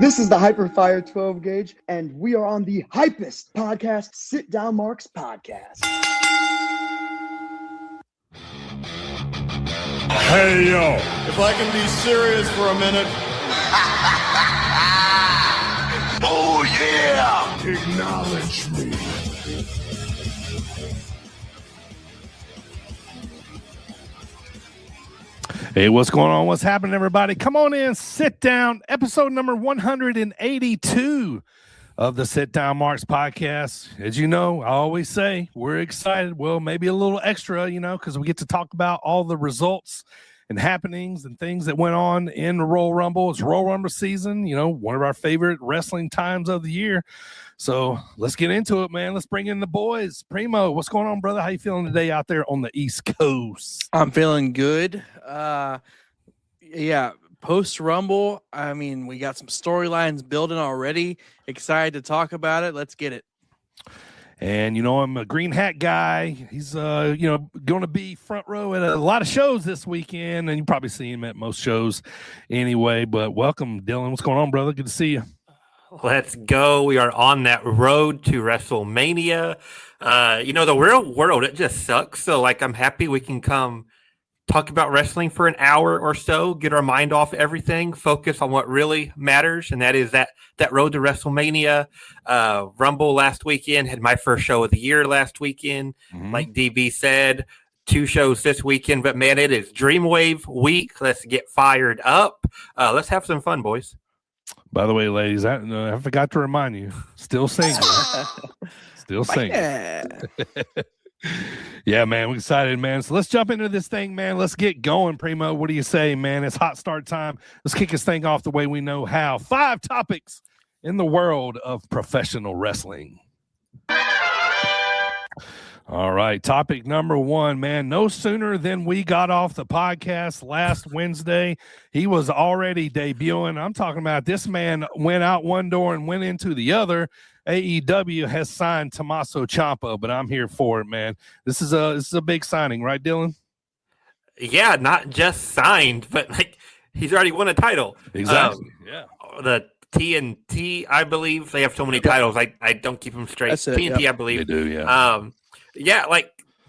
This is the Hyperfire 12 gauge, and we are on the hypest podcast, Sit Down Marks Podcast. Hey, yo. If I can be serious for a minute. Oh, yeah. Acknowledge me. Hey, what's going on? What's happening, everybody? Come on in, sit down. Episode number 182 of the Sit Down Marks podcast. As you know, I always say we're excited. Well, maybe a little extra, because we get to talk about all the results and happenings and things that went on in the Royal Rumble. It's Royal Rumble season, one of our favorite wrestling times of the year. So let's get into it, man. Let's bring in the boys. Primo, what's going on, brother? How you feeling today out there on the East Coast? I'm feeling good. Post Rumble, we got some storylines building already. Excited to talk about it. Let's get it. And, I'm a green hat guy. He's, going to be front row at a lot of shows this weekend, and you probably see him at most shows anyway. But welcome, Dylan. What's going on, brother? Good to see you. Let's go. We are on that road to WrestleMania. The real world, it just sucks. So, I'm happy we can come talk about wrestling for an hour or so, get our mind off everything, focus on what really matters, and that is that road to WrestleMania. Rumble last weekend, had my first show of the year last weekend. Mm-hmm. Like DB said, 2 shows this weekend, but man, it is Dreamwave week. Let's get fired up. Let's have some fun, boys. By the way, ladies, I forgot to remind you, still single. Still single. Yeah, man, we're excited, man. So let's jump into this thing, man. Let's get going, Primo. What do you say, man? It's hot start time. Let's kick this thing off the way we know how. 5 topics in the world of professional wrestling. All right, topic number 1, man. No sooner than we got off the podcast last Wednesday, he was already debuting. I'm talking about this man went out one door and went into the other. AEW has signed Tommaso Ciampa, but I'm here for it, man. This is a big signing, right, Dylan? Yeah, not just signed, but he's already won a title. Exactly. The TNT, I believe they have so many titles. I don't keep them straight. That's it, TNT, yep. I believe. They do, yeah.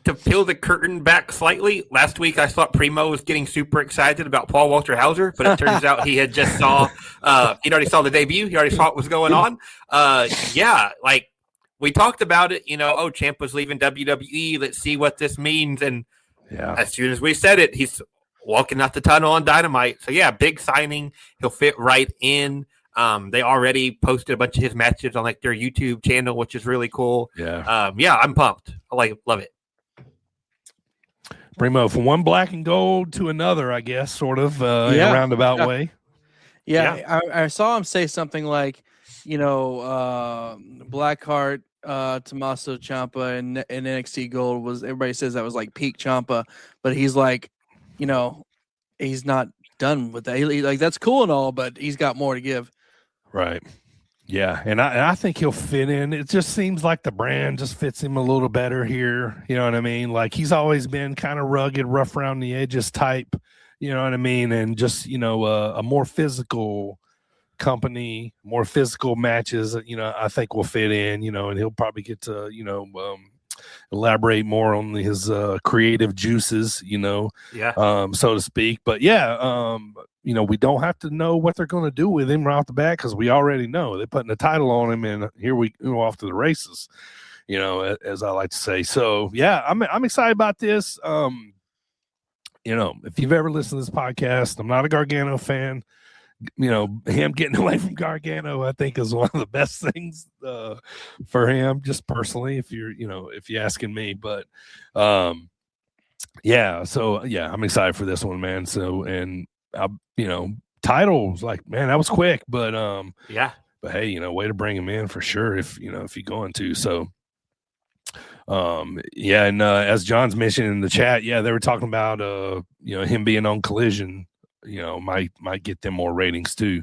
To peel the curtain back slightly, last week I thought Primo was getting super excited about Paul Walter Hauser, but it turns out he had just he'd already saw the debut. He already saw what was going on. We talked about it, Ciampa's leaving WWE. Let's see what this means. And as soon as we said it, he's walking out the tunnel on Dynamite. So yeah, big signing. He'll fit right in. They already posted a bunch of his matches on their YouTube channel, which is really cool. Yeah. I'm pumped. Love it. Primo, from one black and gold to another, I guess, sort of in a roundabout way. Yeah. I saw him say something like, Blackheart, Tommaso Ciampa, and NXT Gold was, everybody says that was like peak Ciampa, but he's like, he's not done with that. That's cool and all, but he's got more to give. Right. Yeah, and I think he'll fit in. It just seems like the brand just fits him a little better here. You know what I mean? Like he's always been kind of rugged, rough around the edges type. You know what I mean? And just a more physical company, more physical matches. I think will fit in. And he'll probably get to elaborate more on his creative juices. So to speak. But yeah. We don't have to know what they're going to do with him right off the bat because we already know they're putting a title on him, and here we go off to the races. As I like to say. So yeah, I'm excited about this. If you've ever listened to this podcast, I'm not a Gargano fan. Him getting away from Gargano, I think, is one of the best things for him, just personally. If you're asking me, but I'm excited for this one, man. So and. Titles man, that was quick, but hey, way to bring him in for sure if you're going to. So and as John's mentioned in the chat, they were talking about him being on Collision, might get them more ratings too.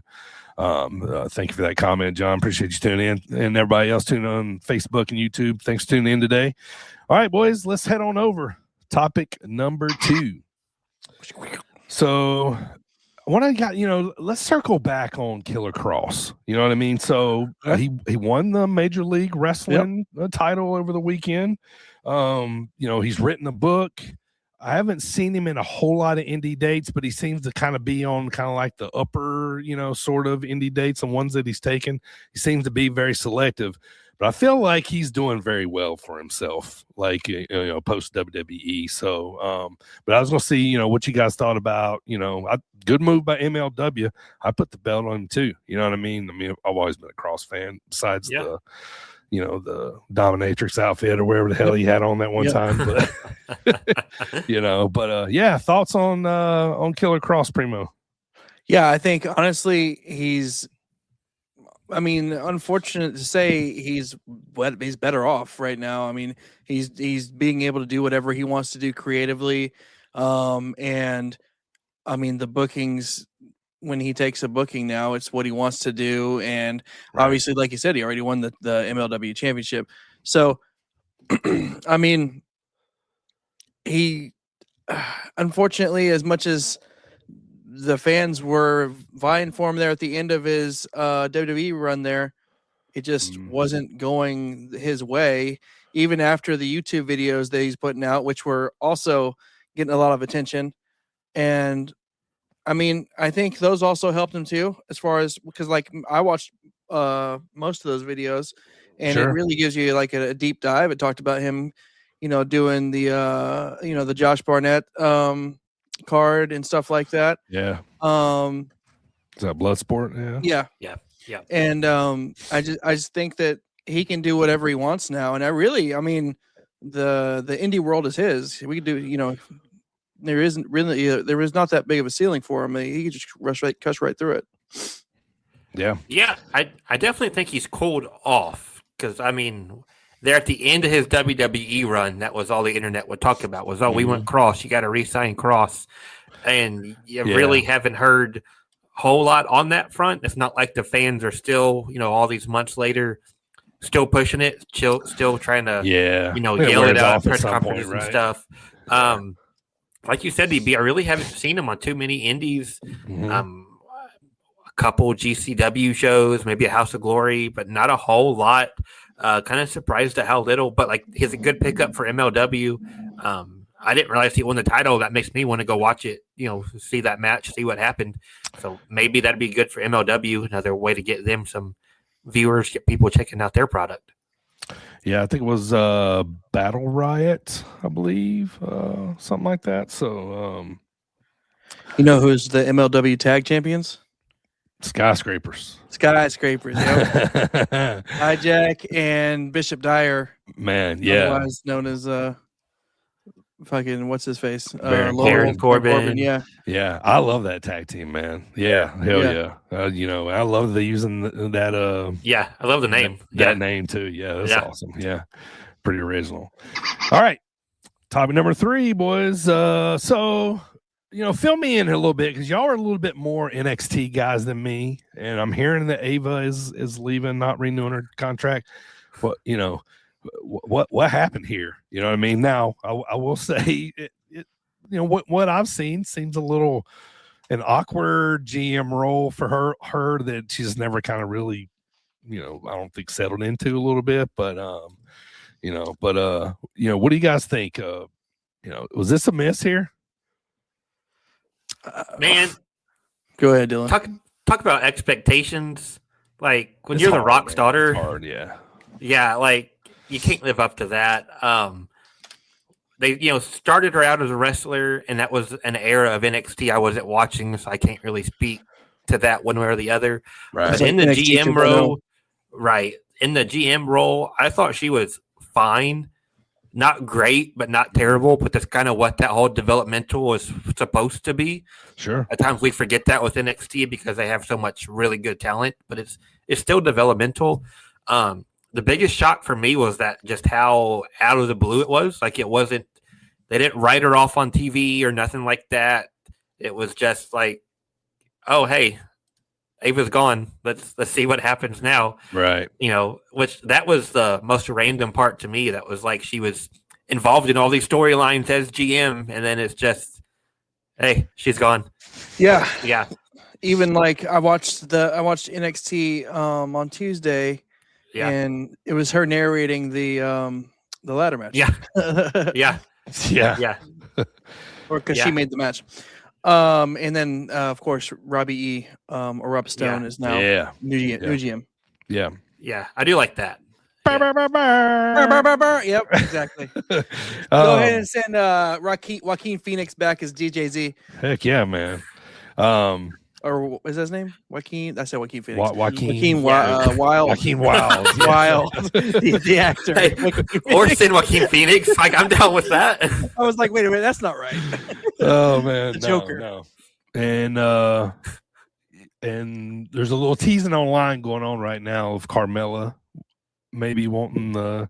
Thank you for that comment, John. Appreciate you tuning in, and everybody else tuning on Facebook and YouTube. Thanks for tuning in today. All right, boys, let's head on over. Topic number 2. So what I got, let's circle back on Killer Cross. You know what I mean? So he won the Major League Wrestling title over the weekend. He's written a book. I haven't seen him in a whole lot of indie dates, but he seems to kind of be on kind of like the upper, sort of indie dates and ones that he's taken. He seems to be very selective. But I feel like he's doing very well for himself, like, post WWE. So, but I was going to see, what you guys thought about, good move by MLW. I put the belt on him too. You know what I mean? I've always been a Cross fan besides the dominatrix outfit or wherever the hell he had on that one time. But, thoughts on Killer Cross, Primo? Yeah, I think honestly, unfortunate to say he's better off right now. I mean, he's being able to do whatever he wants to do creatively. And I mean, the bookings, when he takes a booking now, it's what he wants to do. And obviously, like you said, he already won the MLW championship. So, I mean, he, unfortunately, as much as the fans were vying for him there at the end of his WWE run there, it just wasn't going his way. Even after the YouTube videos that he's putting out, which were also getting a lot of attention. And I mean, I think those also helped him too, as far as, because like I watched most of those videos, and it really gives you like a deep dive. It talked about him, doing the Josh Barnett card and stuff like that. Yeah. Is that Bloodsport? Yeah. And I just think that he can do whatever he wants now. And the indie world is his. We could do, there is not that big of a ceiling for him. He could just cuss right through it. Yeah. Yeah. I definitely think he's cooled off, because I mean, there at the end of his WWE run, that was all the internet would talk about was, we went Cross. You got to re-sign Cross. And you really haven't heard a whole lot on that front. It's not like the fans are still, all these months later, still pushing it, still trying to, yell it out, press conferences and stuff. Like you said, DB, I really haven't seen him on too many indies. A couple GCW shows, maybe a House of Glory, but not a whole lot. Kind of surprised at how little, but like he's a good pickup for MLW. I didn't realize he won the title. That makes me want to go watch it, see that match, see what happened. So maybe that'd be good for MLW. Another way to get them some viewers, get people checking out their product. Yeah, I think it was Battle Riot, I believe, something like that. So, who's the MLW tag champions? Skyscrapers. Yep. Hijack and Bishop Dyer. Man, yeah. Otherwise known as fucking what's his face? Baron Corbin. Yeah. Yeah, I love that tag team, man. Yeah, hell yeah. I love the using that. Yeah, I love the name. That name too. Yeah, that's awesome. Yeah, pretty original. All right, topic number 3, boys. So, fill me in a little bit, because y'all are a little bit more NXT guys than me, and I'm hearing that Ava is leaving, not renewing her contract. But what happened here? You know what I mean? Now, I will say, what I've seen seems a little an awkward GM role for her that she's never kind of really, I don't think settled into a little bit. But what do you guys think? Was this a miss here? Man, go ahead, Dylan. Talk about expectations. Like when you're the Rock's daughter, it's hard, yeah, like you can't live up to that. They started her out as a wrestler, and that was an era of NXT I wasn't watching, so I can't really speak to that one way or the other. Right. But in the GM role, in the GM role, I thought she was fine. Not great, but not terrible. But that's kind of what that whole developmental was supposed to be. Sure. At times we forget that with NXT because they have so much really good talent, but it's still developmental. The biggest shock for me was that just how out of the blue it was. Like it wasn't. They didn't write her off on TV or nothing like that. It was just like, oh hey, Ava's gone. Let's see what happens now. Right. Which that was the most random part to me. That was like she was involved in all these storylines as GM, and then Hey, she's gone. Yeah. Yeah. Even like I watched NXT on Tuesday, Yeah. and it was her narrating the ladder match. Yeah. Yeah. Yeah. Yeah. Or because Yeah. she made the match. And then of course Robbie E. Or Rob Stone is now New GM. Yeah. Yeah. I do like that. Yep, exactly. Go ahead and send Joaquin Phoenix back as DJZ. Heck yeah, man. Or is that his name? Joaquin? I said Joaquin Phoenix. Joaquin Wild. Joaquin Wild. Yeah. Wild. the actor. Hey, or send Joaquin Phoenix. Like, I'm down with that. I was like, wait a minute, that's not right. Oh man, The Joker. No. And there's a little teasing online going on right now of Carmella maybe wanting the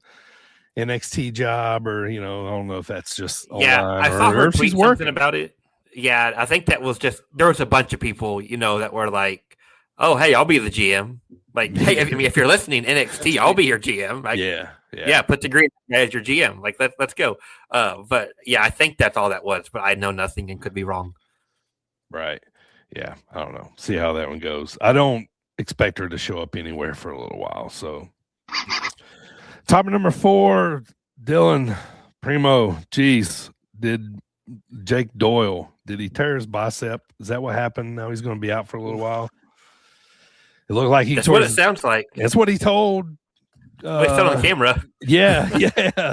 NXT job, or I don't know if that's just Yeah, online I saw her or if tweet she's something working about it. Yeah, I think that was just there was a bunch of people, that were like, "Oh, hey, I'll be the GM." Like, hey, if you're listening, NXT, I'll be your GM. Like, yeah, put the green guy as your GM. Like, let's go. But yeah, I think that's all that was. But I know nothing and could be wrong. Right. Yeah, I don't know. See how that one goes. I don't expect her to show up anywhere for a little while. So, topic number 4, Dylan Primo. Geez, did Jake Doyle, did he tear his bicep? Is that what happened? Now he's going to be out for a little while. It looked like That's what it sounds like. That's what he told. It's on camera. Yeah.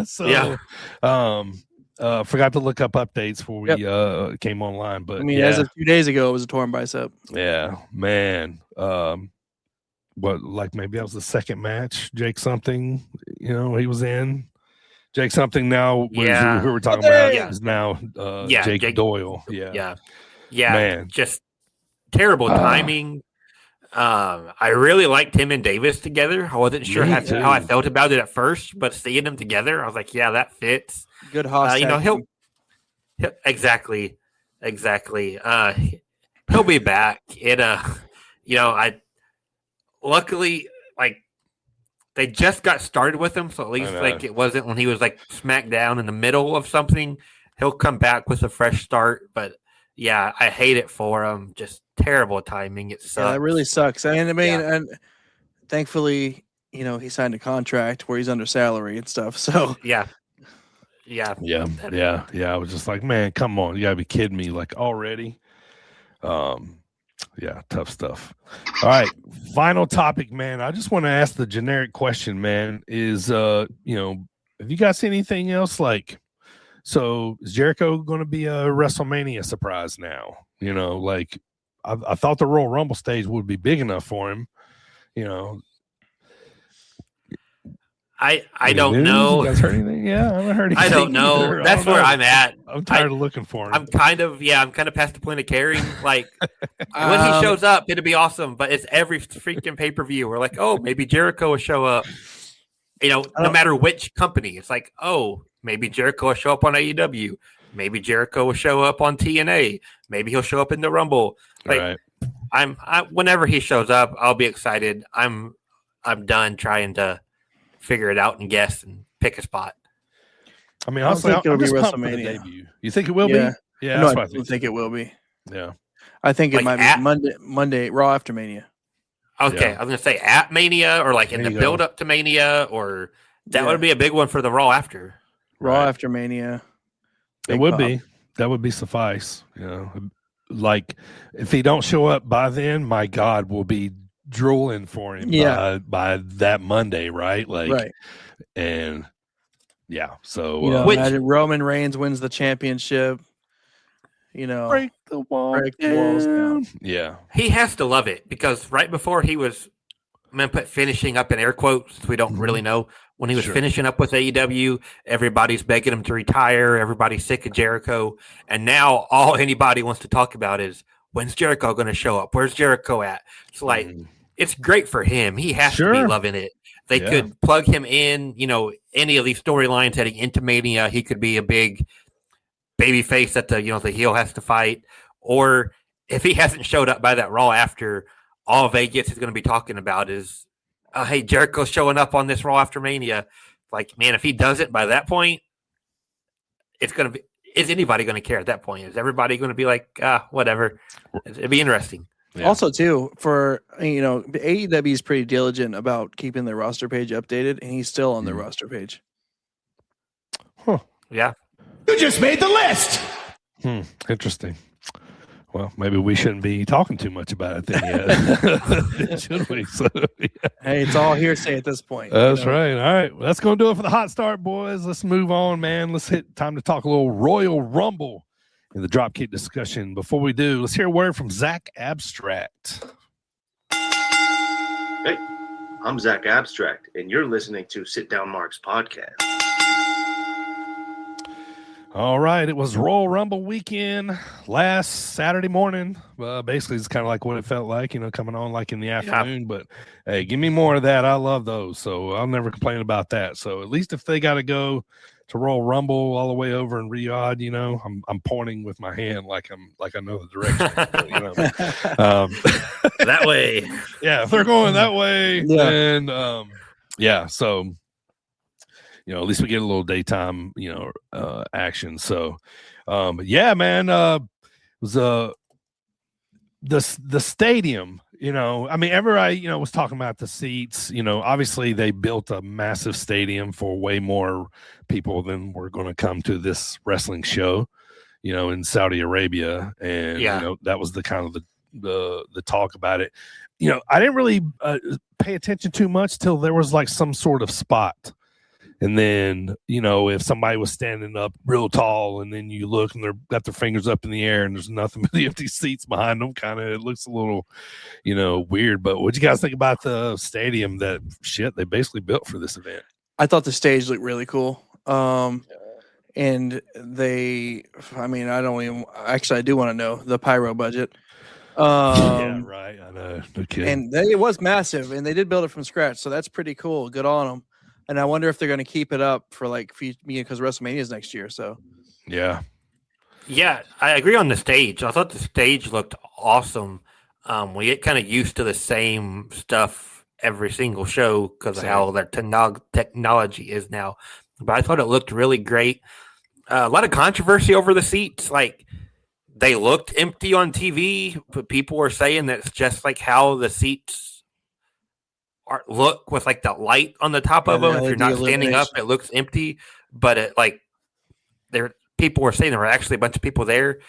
So, yeah. Forgot to look up updates before we came online, but as of 2 days ago, it was a torn bicep. Yeah, man. What, like maybe that was the second match, Jake something, he was in. Jake something now, who we're talking about is now Jake Doyle. Yeah. Man. Just terrible timing. I really liked him and Davis together. I wasn't sure how I felt about it at first, but seeing them together, I was like, yeah, that fits. Good hostage. He'll exactly. He'll be back. I luckily they just got started with him, so at least it wasn't when he was smacked down in the middle of something. He'll come back with a fresh start, but yeah, I hate it for him. Just terrible timing. It sucks. Yeah, it really sucks. And and thankfully, he signed a contract where he's under salary and stuff. So yeah. I was just like, man, come on, you gotta be kidding me, already. Yeah, tough stuff. All right, final topic, man. I just want to ask the generic question, man. Is have you guys seen anything else? So is Jericho going to be a WrestleMania surprise now? I thought the Royal Rumble stage would be big enough for him. I don't know. You guys heard anything? Yeah, I haven't heard anything. I don't know. Either. That's where I'm at. I'm tired of looking for him. I'm kind of past the point of caring. When he shows up, it'll be awesome. But it's every freaking pay-per-view. We're like, oh, maybe Jericho will show up. No matter which company. It's like, oh, maybe Jericho will show up on AEW. Maybe Jericho will show up on TNA. Maybe he'll show up in the Rumble. Right. Whenever he shows up, I'll be excited. I'm done trying to figure it out and guess and pick a spot. I mean, honestly, it'll be WrestleMania debut. You think it will be? Yeah, no, I think it will be. Yeah, I think it might be Monday Raw after Mania. Okay, I was gonna say at Mania or in the build up to Mania, or that would be a big one for the Raw after. Raw after Mania. It would be. That would be suffice. If he don't show up by then, my God, we'll be drooling for him by that Monday, right? Right. And so imagine Roman Reigns wins the championship. Break the walls down. Yeah. He has to love it because right before he was, I'm going to put finishing up in air quotes since we don't really know. When he was finishing up with AEW, everybody's begging him to retire. Everybody's sick of Jericho. And now all anybody wants to talk about is, when's Jericho going to show up? Where's Jericho at? It's it's great for him. He has to be loving it. They could plug him in, any of these storylines heading into Mania. He could be a big baby face that the heel has to fight. Or if he hasn't showed up by that Raw after, all Vegas is going to be talking about is, hey, Jericho's showing up on this Raw after Mania. Man, if he doesn't by that point, it's is anybody going to care at that point? Is everybody going to be like, whatever? It'd be interesting. Yeah. Also, too, for AEW is pretty diligent about keeping their roster page updated, and he's still on their roster page. Huh. Yeah. You just made the list. Interesting. Well, maybe we shouldn't be talking too much about it then yet. Should we? So, yeah. Hey, it's all hearsay at this point. That's right. All right. Well, that's going to do it for the hot start, boys. Let's move on, man. Let's hit time to talk a little Royal Rumble in the Dropkick discussion. Before we do, let's hear a word from Zach Abstract. Hey, I'm Zach Abstract, and you're listening to Sit Down Mark's podcast. All right. It was Royal Rumble weekend last Saturday morning. Basically, it's kind of like what it felt like, coming on like in the afternoon. But, hey, give me more of that. I love those. So I'll never complain about that. So at least if they got to go to Royal Rumble all the way over in Riyadh, I'm pointing with my hand like I know the direction. That way. Yeah, if they're going that way, then so at least we get a little daytime, action. So man, it was the stadium, everybody, was talking about the seats, obviously they built a massive stadium for way more people than were going to come to this wrestling show, in Saudi Arabia. And, that was the kind of the talk about it. I didn't really pay attention too much till there was like some sort of spot. And then, if somebody was standing up real tall and then you look and they're got their fingers up in the air and there's nothing but the empty seats behind them, it looks a little, weird. But what you guys think about the stadium that they basically built for this event? I thought the stage looked really cool. And I do want to know the pyro budget. Yeah, right. I know. No kidding. And it was massive, and they did build it from scratch. So that's pretty cool. Good on them. And I wonder if they're going to keep it up for because WrestleMania is next year. So, yeah, I agree on the stage. I thought the stage looked awesome. We get kind of used to the same stuff every single show because of how their technology is now. But I thought it looked really great. A lot of controversy over the seats. Like they looked empty on TV, but people were saying that it's just like how the seats look with like the light on the top of them. If you're not standing up, it looks empty. But people were saying there were actually a bunch of people there.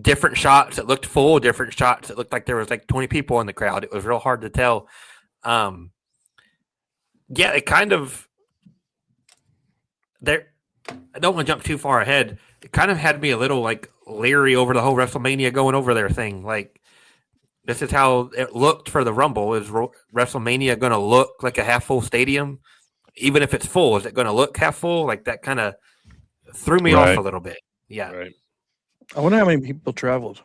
Different shots that looked full, different shots that looked like there was like 20 people in the crowd. It was real hard to tell. It kind of there. I don't want to jump too far ahead. It kind of had me a little like leery over the whole WrestleMania going over there thing. Like, this is how it looked for the Rumble. Is WrestleMania going to look like a half full stadium? Even if it's full, is it going to look half full? Like that kind of threw me off a little bit. Yeah. Right. I wonder how many people traveled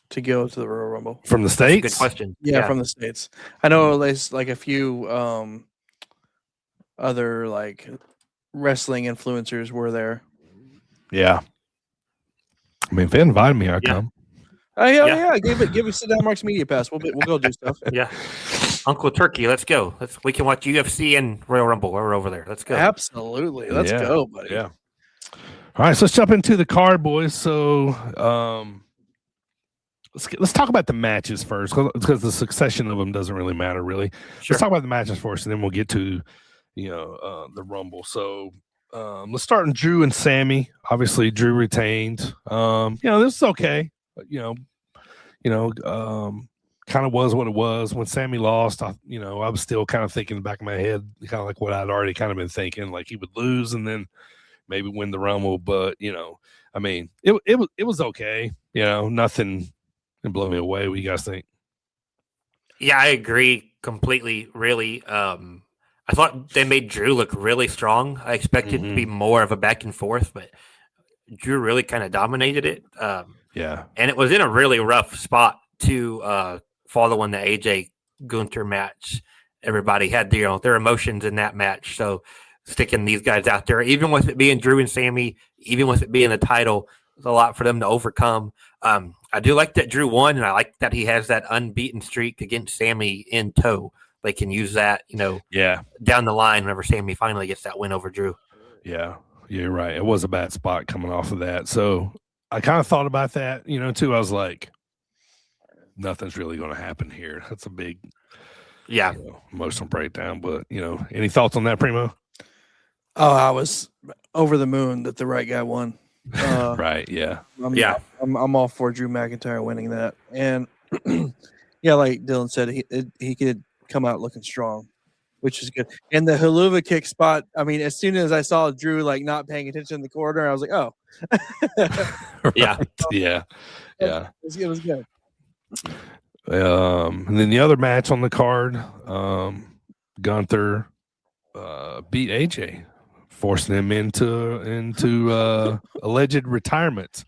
to go to the Royal Rumble from the States. Good question. Yeah, from the States. I know there's like a few other like wrestling influencers were there. Yeah. I mean, if they invited me, I'd come. Yeah. Give it Sit Down Mark's Media Pass. We'll go do stuff. Yeah. Uncle Turkey, let's go. We can watch UFC and Royal Rumble while we're over there. Let's go. Absolutely. Let's go, buddy. Yeah. All right, so let's jump into the card, boys. So let's talk about the matches first, because the succession of them doesn't really matter, really. Sure. Let's talk about the matches first, and then we'll get to the Rumble. So let's start with Drew and Sammy. Obviously, Drew retained. This is okay. Kind of was what it was. When Sammy lost, I was still kind of thinking in the back of my head, kind of like what I'd already kind of been thinking, like he would lose and then maybe win the Rumble. But it was okay. Nothing can blow me away. What do you guys think? Yeah, I agree completely. Really, I thought they made Drew look really strong. I expected it to be more of a back and forth, but Drew really kind of dominated it. Yeah, and it was in a really rough spot to following the AJ Gunther match. Everybody had their emotions in that match, so sticking these guys out there, even with it being Drew and Sammy, even with it being a title, it's a lot for them to overcome. I do like that Drew won, and I like that he has that unbeaten streak against Sammy in tow. They can use that, down the line whenever Sammy finally gets that win over Drew. Yeah. you're right. It was a bad spot coming off of that. So I kind of thought about that, too. I was like, nothing's really going to happen here. That's a big, emotional breakdown. But, any thoughts on that, Primo? Oh, I was over the moon that the right guy won. Right. Yeah. I'm all for Drew McIntyre winning that. And yeah, like Dylan said, he could come out looking strong, which is good. And the Haluva kick spot, I mean, as soon as I saw Drew like not paying attention in the corner, I was like, oh. Yeah. Yeah. It was good. And then the other match on the card, Gunther beat AJ, forcing him into alleged retirement.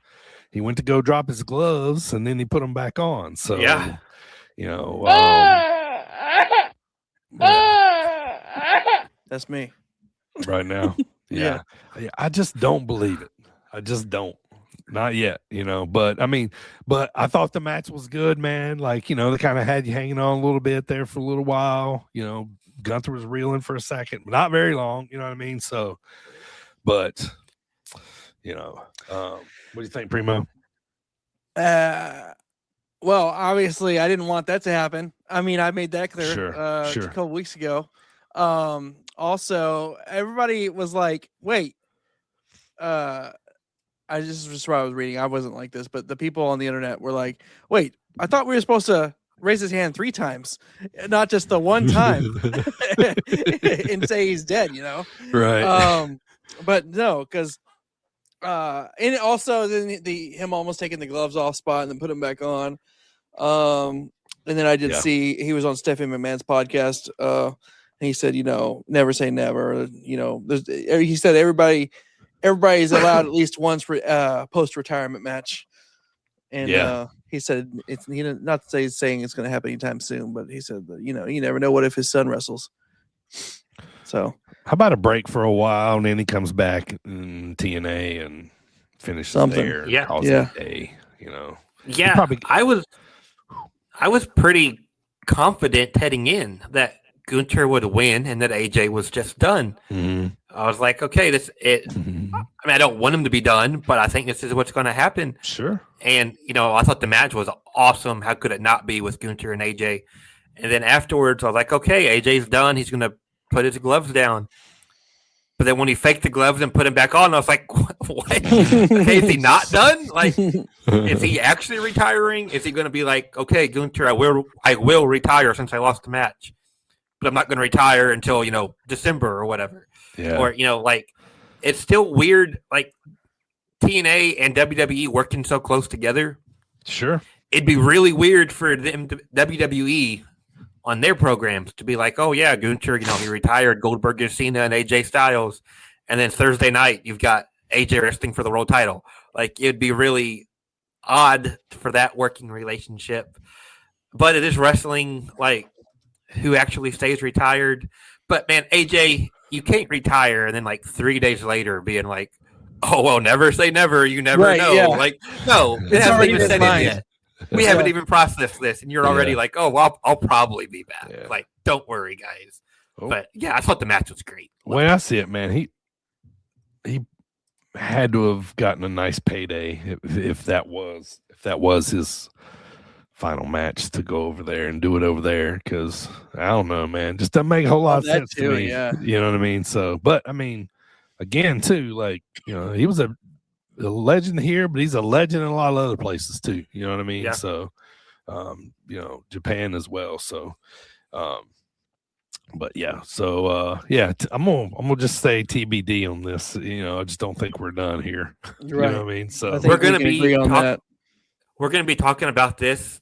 He went to go drop his gloves, and then he put them back on. So, That's me right now. Yeah. I just don't believe it. I just don't. Not yet, but I thought the match was good, man. Like, they kind of had you hanging on a little bit there for a little while. Gunther was reeling for a second, not very long, you know what I mean? So, but, what do you think, Primo? Well, obviously, I didn't want that to happen. I mean, I made that clear Sure. a couple weeks ago. Also, everybody was like, wait, I just what I was reading. I wasn't like this, but the people on the internet were like, wait, I thought we were supposed to raise his hand 3 times, not just the one time and say he's dead, Right. But no, because and also then him almost taking the gloves off spot and then put them back on. And then I did see he was on Stephanie McMahon's podcast. And he said, never say never. He said everybody's allowed at least once post-retirement match. And he said it's not to say he's saying it's going to happen anytime soon, but he said that, you never know what if his son wrestles. So how about a break for a while and then he comes back in TNA and finishes something there? Yeah. Calls it a day, Yeah. I was pretty confident heading in that Gunther would win and that AJ was just done. Mm-hmm. I was like, okay, Mm-hmm. I mean, I don't want him to be done, but I think this is what's going to happen. Sure. And, I thought the match was awesome. How could it not be with Gunther and AJ? And then afterwards, I was like, okay, AJ's done. He's going to put his gloves down. But then when he faked the gloves and put them back on, I was like, what? Okay, is he not done? Like, is he actually retiring? Is he going to be like, okay, Gunther, I will retire since I lost the match, but I'm not going to retire until, December or whatever. Yeah. Or, it's still weird, like TNA and WWE working so close together. Sure. It'd be really weird for them WWE on their programs to be like, oh yeah, Gunther, he retired, Goldberg and Cena and AJ Styles. And then Thursday night, you've got AJ wrestling for the world title. Like, it'd be really odd for that working relationship. But it is wrestling, like, who actually stays retired. But man, AJ, you can't retire and then like 3 days later being like, oh, well, never say never. You never know. Yeah. Like, no, it hasn't even set in yet. We haven't even processed this. And you're already like, oh, well, I'll probably be back. Yeah. Like, don't worry, guys. Oh. But yeah, I thought the match was great. When I see it, man, he had to have gotten a nice payday if that was his final match to go over there and do it over there, because I don't know, man, just doesn't make a whole lot of sense to me. Yeah. You know what I mean? So, but I mean, again, too, like, he was a legend here, but he's a legend in a lot of other places too. You know what I mean? Yeah. So, Japan as well. So, but yeah, so I'm gonna just say TBD on this. I just don't think we're done here. You're right. You know what I mean? So we're gonna we're gonna be talking about this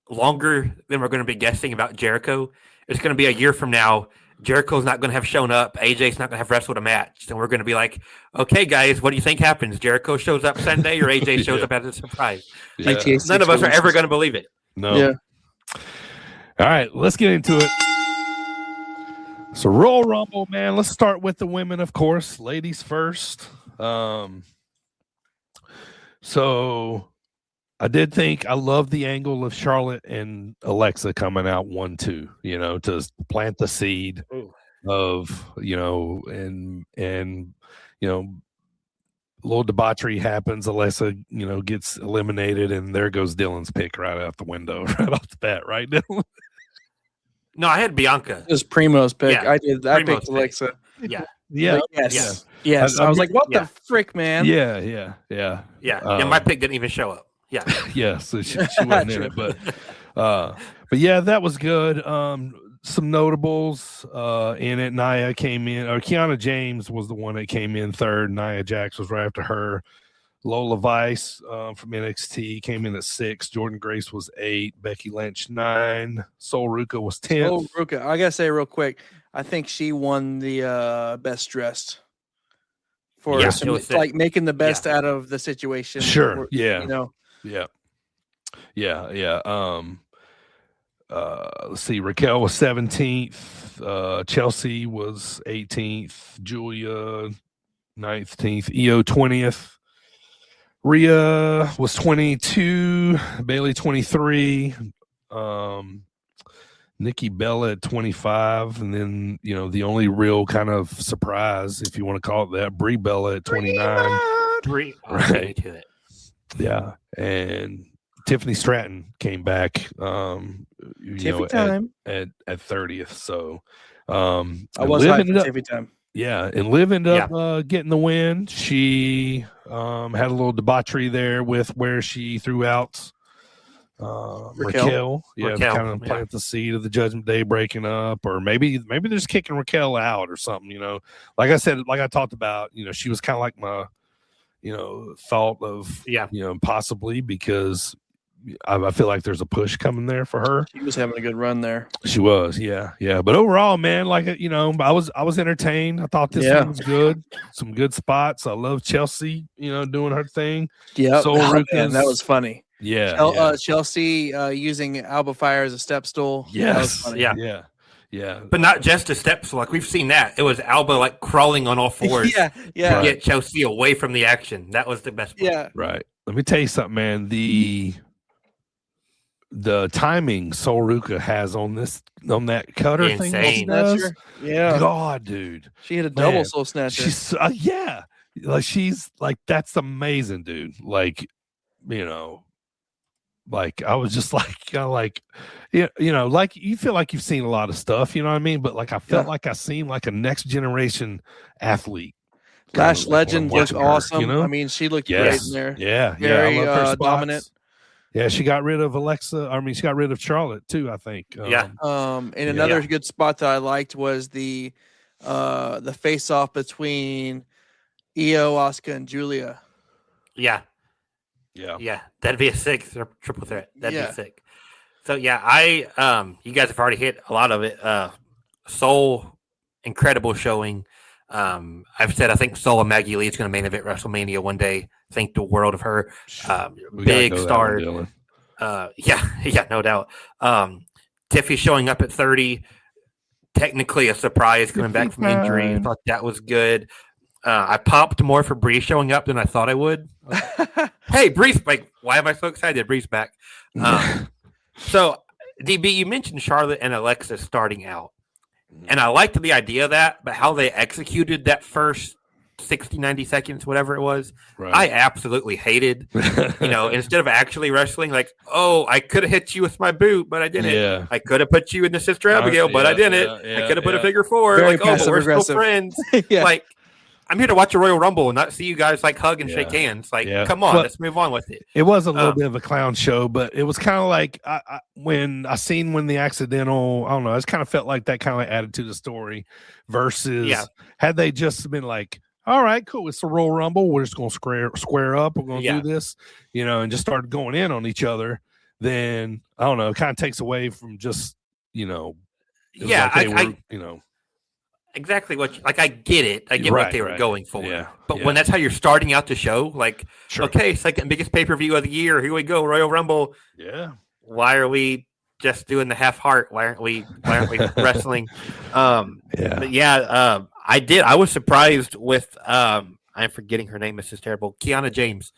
longer than we're going to be guessing about Jericho. It's going to be a year from now. Jericho's not going to have shown up. AJ's not going to have wrestled a match. And we're going to be like, okay, guys, what do you think happens? Jericho shows up Sunday or AJ shows up as a surprise? Yeah. Like, none of us are ever going to believe it. No. Yeah. All right, let's get into it. So Royal Rumble, man. Let's start with the women, of course. Ladies first. So I did think I love the angle of Charlotte and Alexa coming out 1-2, to plant the seed of, and a little debauchery happens. Alexa, gets eliminated, and there goes Dylan's pick right out the window, right off the bat, right, Dylan? No, I had Bianca. It was Primo's pick. Yeah, I Primo's picked pick. Alexa. Yeah. Yeah. Yes. Yes. I was like, what yeah. the frick, man? Yeah. My pick didn't even show up. Yeah. Yeah, so she wasn't in it, but yeah, that was good. Some notables in it. Nia came in, or Kiana James was the one that came in third. Nia Jax was right after her. Lola Vice from NXT came in at 6. Jordan Grace was 8. Becky Lynch 9. Sol Ruka was 10. Oh, Ruka. I gotta say real quick, I think she won the best dressed for Yeah, some, it was like making the best out of the situation. Sure. Or, Yeah. Yeah. Let's see. Raquel was 17th. Chelsea was 18th. Julia 19th. EO 20th. Rhea was 22. Bailey 23. Nikki Bella at 25, and then the only real kind of surprise, if you want to call it that, Brie Bella at 29. Right to it. Yeah, and Tiffany Stratton came back. Tiffy at 30th. So I was hyped for Tiffy time. Yeah, and Liv ended up getting the win. She had a little debauchery there with where she threw out Raquel. Yeah, kind of plant the seed of the Judgment Day breaking up, or maybe they're just kicking Raquel out or something. Like I said, like I talked about, she was kind of like my, thought of, possibly, because I feel like there's a push coming there for her. She was having a good run there. She was, yeah. But overall, man, I was entertained. I thought this one was good. Some good spots. I love Chelsea, doing her thing. Yeah, that was funny. Yeah, Chelsea using Alba Fire as a step stool. Yes, yeah. But not just a step stool. Like, we've seen that. It was Alba like crawling on all fours. to get Chelsea away from the action. That was the best part. Yeah, right. Let me tell you something, man. The timing Sol Ruka has on that cutter Insane. thing. Yeah. God, dude. She had a double soul snatcher. She's she's like, that's amazing, dude. Like I was just like, kind of like, like you feel like you've seen a lot of stuff, you know what I mean? But like, I felt like I seen like a next generation athlete. Lash Legend looked awesome. Her, I mean, she looked great in there. Yeah. Very I love her dominant. Yeah, she got rid of Alexa. I mean, she got rid of Charlotte too, I think. And another good spot that I liked was the face off between Io, Asuka, and Julia. Yeah. That'd be a sick triple threat. That'd be sick. So you guys have already hit a lot of it. Soul, incredible showing. I've said I think Soul and Maggie Lee is going to main event WrestleMania one day. Think the world of her. Big star. No doubt. Tiffy showing up at 30. Technically a surprise coming back from injury. I thought that was good. I popped more for Bree showing up than I thought I would. Hey, Bree's like, why am I so excited? Bree's back. So, DB, you mentioned Charlotte and Alexa starting out. And I liked the idea of that, but how they executed that first 60, 90 seconds, whatever it was, I absolutely hated. Instead of actually wrestling, like, oh, I could have hit you with my boot, but I didn't. Yeah. I could have put you in the Sister Abigail, but I didn't. I could have put a figure four. Very like, oh, but we're still friends. Like, I'm here to watch a Royal Rumble and not see you guys like hug and shake hands. Like, come on, let's move on with it. It was a little bit of a clown show, but it was kind of like when the accidental, I don't know, it kind of felt like that kind of added to the story versus had they just been like, all right, cool, it's a Royal Rumble, we're just going to square up, we're going to do this, and just started going in on each other, then, I don't know, it kind of takes away from just, exactly I get it. I get what they were going for. But when that's how you're starting out the show, like, okay, second biggest pay-per-view of the year. Here we go, Royal Rumble. Yeah. Why are we just doing the half heart? Why aren't we wrestling? I did. I was surprised with I'm forgetting her name. This is terrible. Kiana James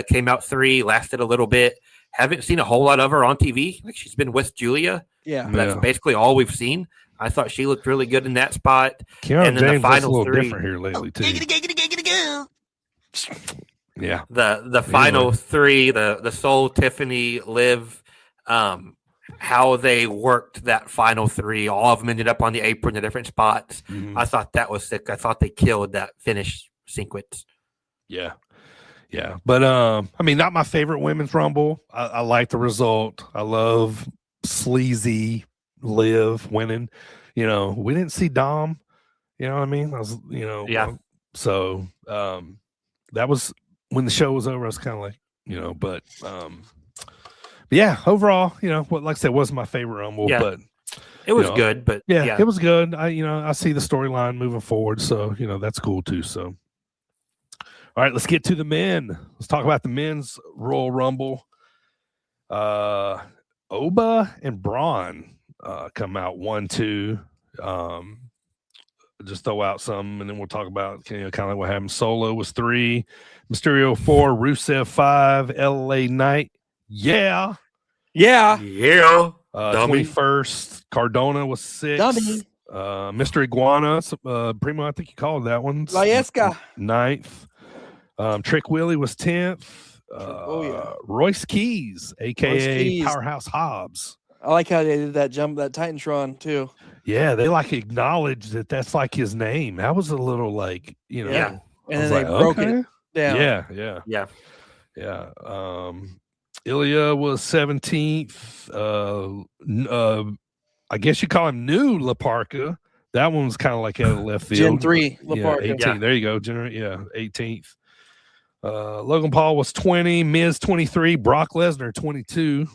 came out 3, lasted a little bit. Haven't seen a whole lot of her on TV. Like, she's been with Julia. Yeah. That's basically all we've seen. I thought she looked really good in that spot. Kiana and then James the final looks a little 3 different here lately too. again. Yeah. The final three, the Soul, Tiffany, Liv, how they worked that final three, all of them ended up on the apron in different spots. Mhm. I thought that was sick. I thought they killed that finish sequence. Yeah. Yeah. But I mean, not my favorite women's rumble. I like the result. I love sleazy Liv winning. You know, we didn't see Dom. You know what I mean? I was, you know, Yeah. So that was when the show was over. I was kind of like, you know, but yeah, overall, you know, what like I said, wasn't my favorite rumble, Yeah. but It was you know, good, but yeah, it was good. I see the storyline moving forward, so you know that's cool too. So, all right, let's get to the men. Let's talk about the men's Royal Rumble. Oba and Braun come out 1-2. Just throw out some, and then we'll talk about kind of like what happened. Solo was 3, Mysterio 4, Rusev 5, LA Knight. Yeah. Yeah. 21st, Cardona was 6. Dummy. Mr. Iguana, Primo, I think you called that one. La Yesca. 9th. Trick Willie was 10th. Royce Keys, aka Powerhouse Hobbs. I like how they did that jump, that Titantron too. Yeah, they like acknowledged that that's like his name. That was a little like, you know. Yeah. And then they broke it down. Yeah. Ilya was 17th. I guess you call him new La Parca. That one was kind of like out of left field. Gen 3 La Parca. 18. Yeah. There you go. 18th. Logan Paul was 20. Miz 23. Brock Lesnar 22.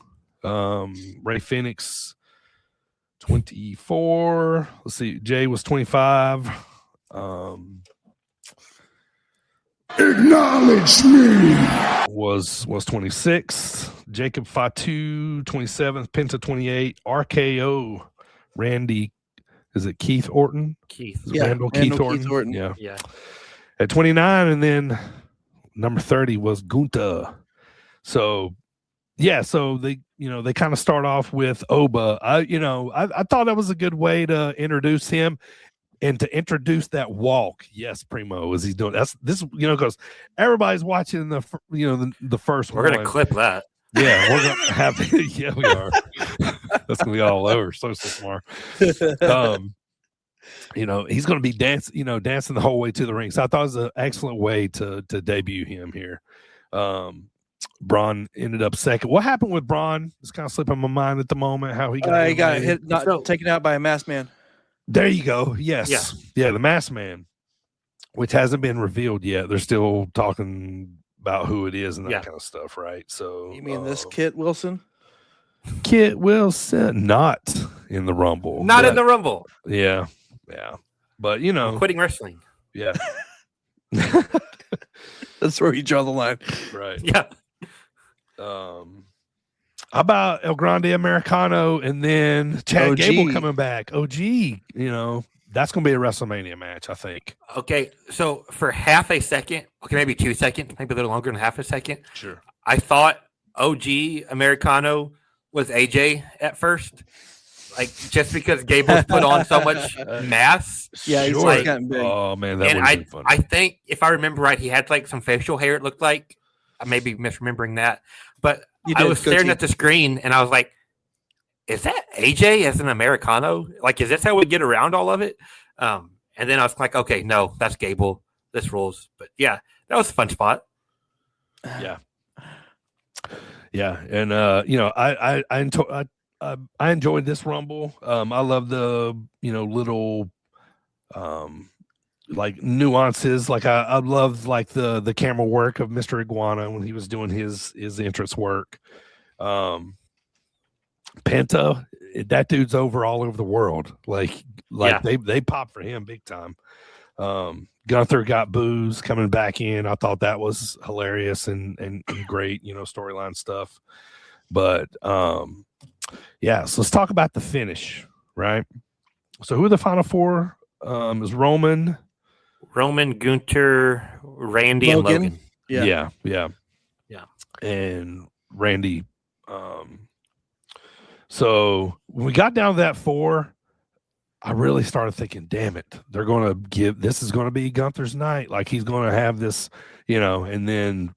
Ray Phoenix 24. Let's see. Jay was 25. Acknowledge me. Was 26th. Jacob Fatu 27th. Penta 28. RKO. Randy, is it Keith Orton? Keith. Randall Keith Orton. Yeah. At 29, and then number 30 was Gunta. So so they kind of start off with Oba. I thought that was a good way to introduce him and to introduce that walk. Yes, Primo, as he's doing this, because everybody's watching the first one. We're gonna clip that. Yeah, we're gonna have. Yeah, we are. That's gonna be all over social tomorrow. He's gonna be dancing the whole way to the ring. So I thought it was an excellent way to debut him here. Braun ended up second. What happened with Braun? It's kind of slipping my mind at the moment. How he got hit, taken out by a masked man. There you go. Yes. Yeah, the masked man, which hasn't been revealed yet. They're still talking about who it is and that kind of stuff, right? So you mean this Kit Wilson? Kit Wilson, not in the Rumble. Not in the Rumble. Yeah. But I'm quitting wrestling. Yeah. That's where you draw the line. Right. Yeah. How about El Grande Americano and then Chad Gable coming back? OG, that's going to be a WrestleMania match, I think. Okay, so for half a second, maybe 2 seconds, maybe a little longer than half a second. Sure. I thought OG Americano was AJ at first. Like, just because Gable's put on so much mass. Yeah, he's gotten big. Oh, man, that would be funny. I think, if I remember right, he had like some facial hair, it looked like. I may be misremembering that. But I was staring at the screen, and I was like, is that AJ as an Americano? Like, is this how we get around all of it? And then I was like, okay, no, that's Gable. This rules. But, yeah, that was a fun spot. Yeah. Yeah, and, I enjoyed this Rumble. I love the, little like nuances. Like I love like the camera work of Mr. Iguana when he was doing his entrance work. Penta, that dude's all over the world. Like they pop for him big time. Gunther got boos coming back in. I thought that was hilarious and great, storyline stuff. But so let's talk about the finish, right? So who are the final four? Is Roman, Gunther, Randy, and Logan. Yeah. And Randy. So when we got down to that 4, I really started thinking, damn it, they're going to this is going to be Gunther's night. Like he's going to have this, and then,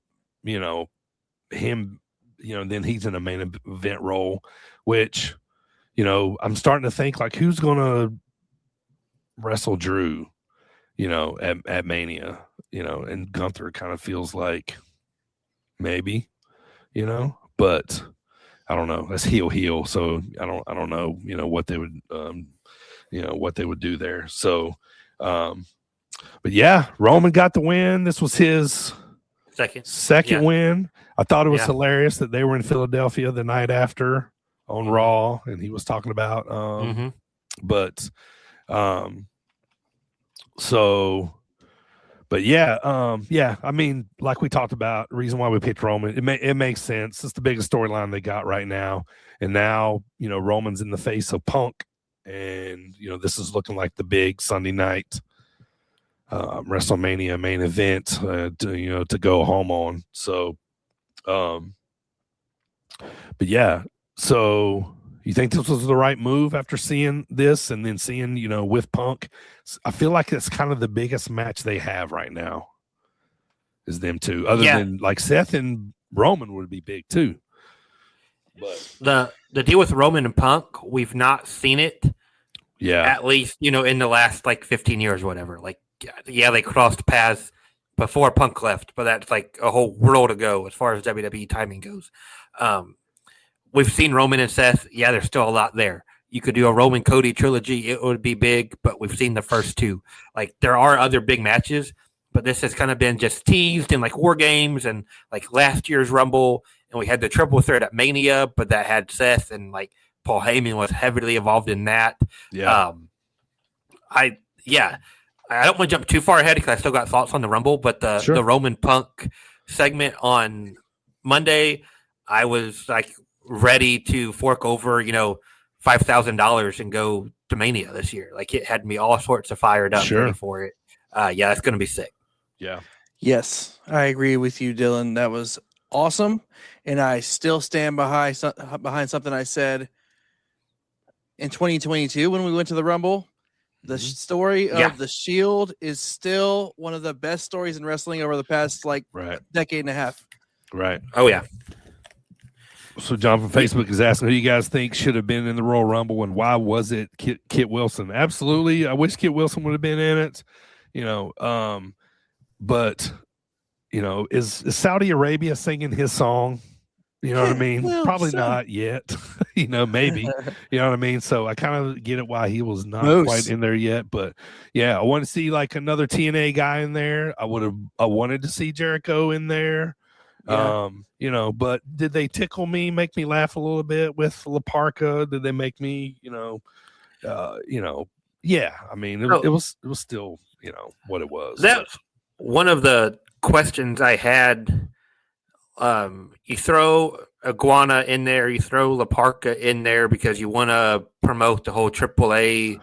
him, then he's in a main event role, which, I'm starting to think like who's going to wrestle Drew, at Mania, and Gunther kind of feels like maybe, but I don't know. That's heel. So I don't know, what they would, what they would do there. So, but yeah, Roman got the win. This was his second win. I thought it was hilarious that they were in Philadelphia the night after on Raw, and he was talking about, but I mean, like we talked about, the reason why we picked Roman, it makes sense. It's the biggest storyline they got right now. And now, Roman's in the face of Punk. And, this is looking like the big Sunday night WrestleMania main event, to go home on. So, but yeah. So you think this was the right move after seeing this and then seeing, with Punk? I feel like it's kind of the biggest match they have right now is them two. Other than like Seth and Roman would be big too. But the deal with Roman and Punk, we've not seen it. Yeah. At least, in the last like 15 years or whatever. Like, they crossed paths before Punk left, but that's like a whole world ago as far as WWE timing goes. We've seen Roman and Seth. Yeah, there's still a lot there. You could do a Roman Cody trilogy. It would be big, but we've seen the first two. Like, there are other big matches, but this has kind of been just teased in like War Games and like last year's Rumble. And we had the triple threat at Mania, but that had Seth and like Paul Heyman was heavily involved in that. Yeah. I don't want to jump too far ahead because I still got thoughts on the Rumble, but the Roman Punk segment on Monday, I was like ready to fork over, $5,000 and go to Mania this year. Like, it had me all sorts of fired up ready for it. It's going to be sick. Yeah. Yes, I agree with you, Dylan. That was awesome. And I still stand behind something I said in 2022 when we went to the Rumble. The story of the Shield is still one of the best stories in wrestling over the past decade and a half. Right. Oh, yeah. So John from Facebook is asking who you guys think should have been in the Royal Rumble and why was it Kit Wilson? Absolutely. I wish Kit Wilson would have been in it, but is Saudi Arabia singing his song? You know what I mean? Wilson. Probably not yet, maybe, you know what I mean? So I kind of get it why he was not quite in there yet, but yeah, I want to see like another TNA guy in there. I wanted to see Jericho in there. Yeah. But did they tickle me, make me laugh a little bit with La Parka? Did they make me, yeah, I mean, it was still, what it was. That's one of the questions I had. You throw Iguana in there, you throw La Parka in there because you want to promote the whole AAA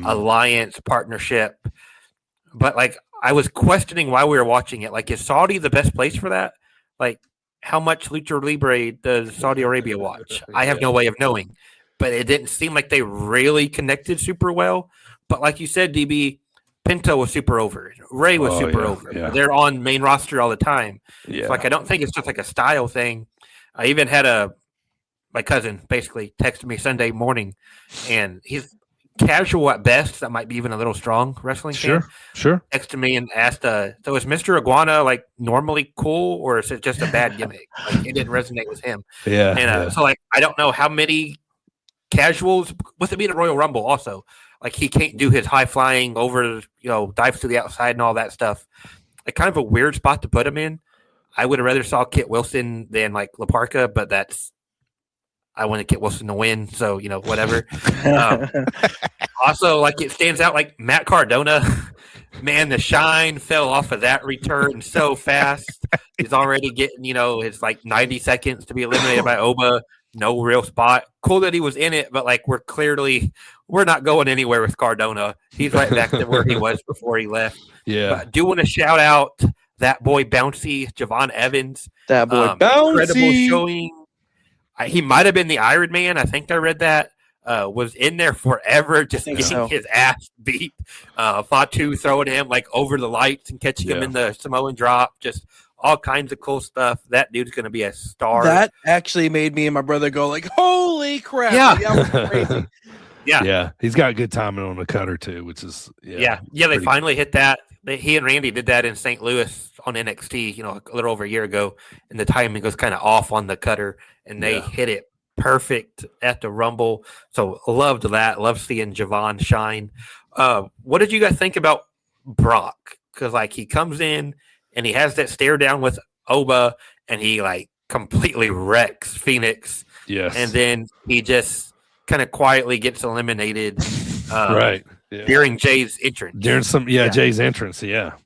alliance partnership. But like, I was questioning why we were watching it. Like, is Saudi the best place for that? Like, how much Lucha Libre does Saudi Arabia watch? I have no way of knowing, but it didn't seem like they really connected super well. But like you said, DB, Pinto was super over. Ray was super over. Yeah. They're on main roster all the time. Yeah. So, like, I don't think it's just like a style thing. I even had my cousin basically texted me Sunday morning, and he's casual at best. That might be even a little strong wrestling fan. Sure. Texted me and asked, so is Mr. Iguana like normally cool, or is it just a bad gimmick? Like, it didn't resonate with him. Yeah. And so like, I don't know how many casuals with it being a Royal Rumble also. Like, he can't do his high flying over, dives to the outside and all that stuff. Like, kind of a weird spot to put him in. I would have rather saw Kit Wilson than like La Parka, but I wanted Kit Wilson to win, so whatever. Also, like, it stands out like Matt Cardona. Man, the shine fell off of that return so fast. He's already getting his like 90 seconds to be eliminated by Oba. No real spot. Cool that he was in it, but like, we're not going anywhere with Cardona. He's right back to where he was before he left. Yeah. But I do want to shout out that boy Bouncy, Javon Evans. That boy Bouncy. Incredible showing. He might have been the Iron Man. I think I read that. was in there forever, just getting his ass beat. Fatu throwing him like over the lights and catching him in the Samoan drop. Just all kinds of cool stuff. That dude's going to be a star. That actually made me and my brother go like, "Holy crap!" Yeah, that was crazy. Yeah, he's got good timing on the cutter too, which is They finally hit that. He and Randy did that in St. Louis on NXT, a little over a year ago, and the timing was kind of off on the cutter, and they hit it perfect at the Rumble. So loved that. Love seeing Javon shine. What did you guys think about Brock? Because he comes in and he has that stare down with Oba, and he completely wrecks Phoenix. Yes, and then he just kind of quietly gets eliminated. Right. Yeah. During Jay's entrance. Jay's entrance, yeah.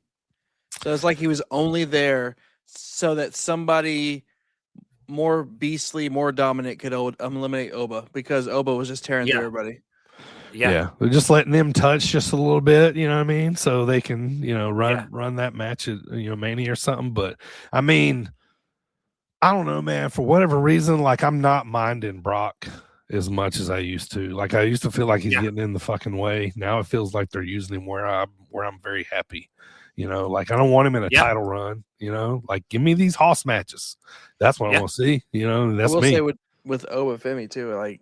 So it's like he was only there so that somebody more beastly, more dominant could eliminate Oba, because Oba was just tearing through everybody. Yeah. They're just letting them touch just a little bit, you know what I mean? So they can, run that match at Mania or something. But I mean, I don't know, man. For whatever reason, I'm not minding Brock as much as I used to. I used to feel like he's getting in the fucking way. Now it feels like they're using him where I'm very happy. I don't want him in a title run. Give me these Hoss matches. That's what I want to see. That's I will me. say with Oba Femi too. I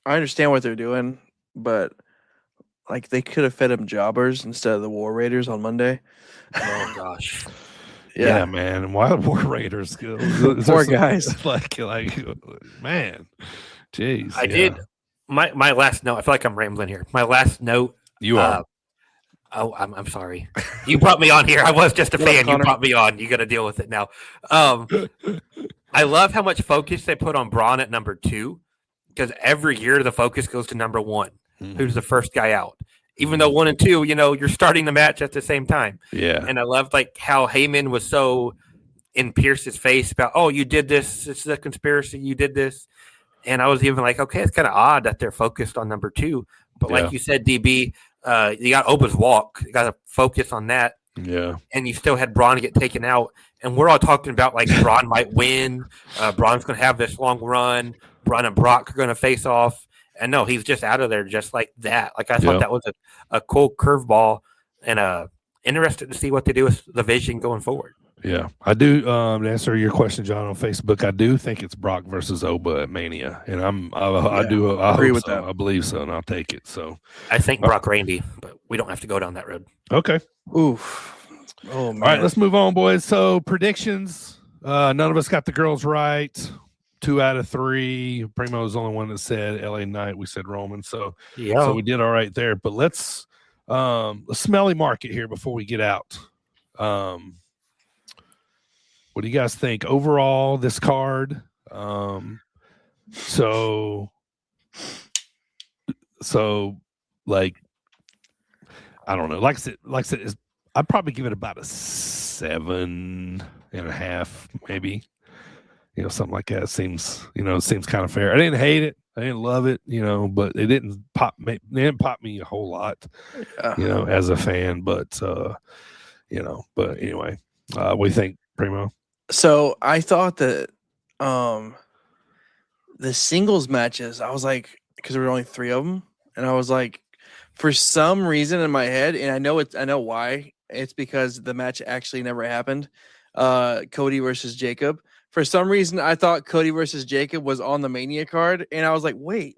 understand what they're doing, but they could have fed him jobbers instead of the War Raiders on Monday. Oh gosh. Yeah, man. Why the War Raiders? Poor guys. Man. Jeez. I did my last note. I feel like I'm rambling here. My last note. You are. I'm sorry. You brought me on here. I was just a fan. You brought me on. You got to deal with it now. I love how much focus they put on Braun at number 2, because every year the focus goes to number 1, who's the first guy out. Even though 1 and 2, you're starting the match at the same time. Yeah. And I loved how Heyman was so in Pierce's face about, oh, you did this. This is a conspiracy. You did this. And I was even okay, it's kind of odd that they're focused on number 2. But like you said, DB, you got Oba's walk. You got to focus on that. Yeah. And you still had Braun get taken out. And we're all talking about Braun might win. Braun's going to have this long run. Braun and Brock are going to face off. And no, he's just out of there just like that. I thought that was a cool curveball, and interested to see what they do with the vision going forward. Yeah, I do. To answer your question, John, on Facebook, I do think it's Brock versus Oba at Mania, and I agree with that. I believe so, and I'll take it. So I think Brock Randy, but we don't have to go down that road. Okay. Oof. Oh man. All right, let's move on, boys. So predictions. None of us got the girls right. 2 out of 3. Primo was the only one that said LA Knight. We said Roman. So we did all right there. But let's smelly market here before we get out. What do you guys think overall this card? So I don't know. Like I said, I'd probably give it about a 7.5, maybe. Something like that seems kind of fair. I didn't hate it. I didn't love it, but it didn't pop me. It didn't pop me a whole lot, as a fan. But but anyway, what do you think, Primo? So I thought that the singles matches, I was because there were only 3 of them, and I was for some reason in my head, and I know why. It's because the match actually never happened. Cody versus Jacob. For some reason, I thought Cody versus Jacob was on the Mania card, and I was wait,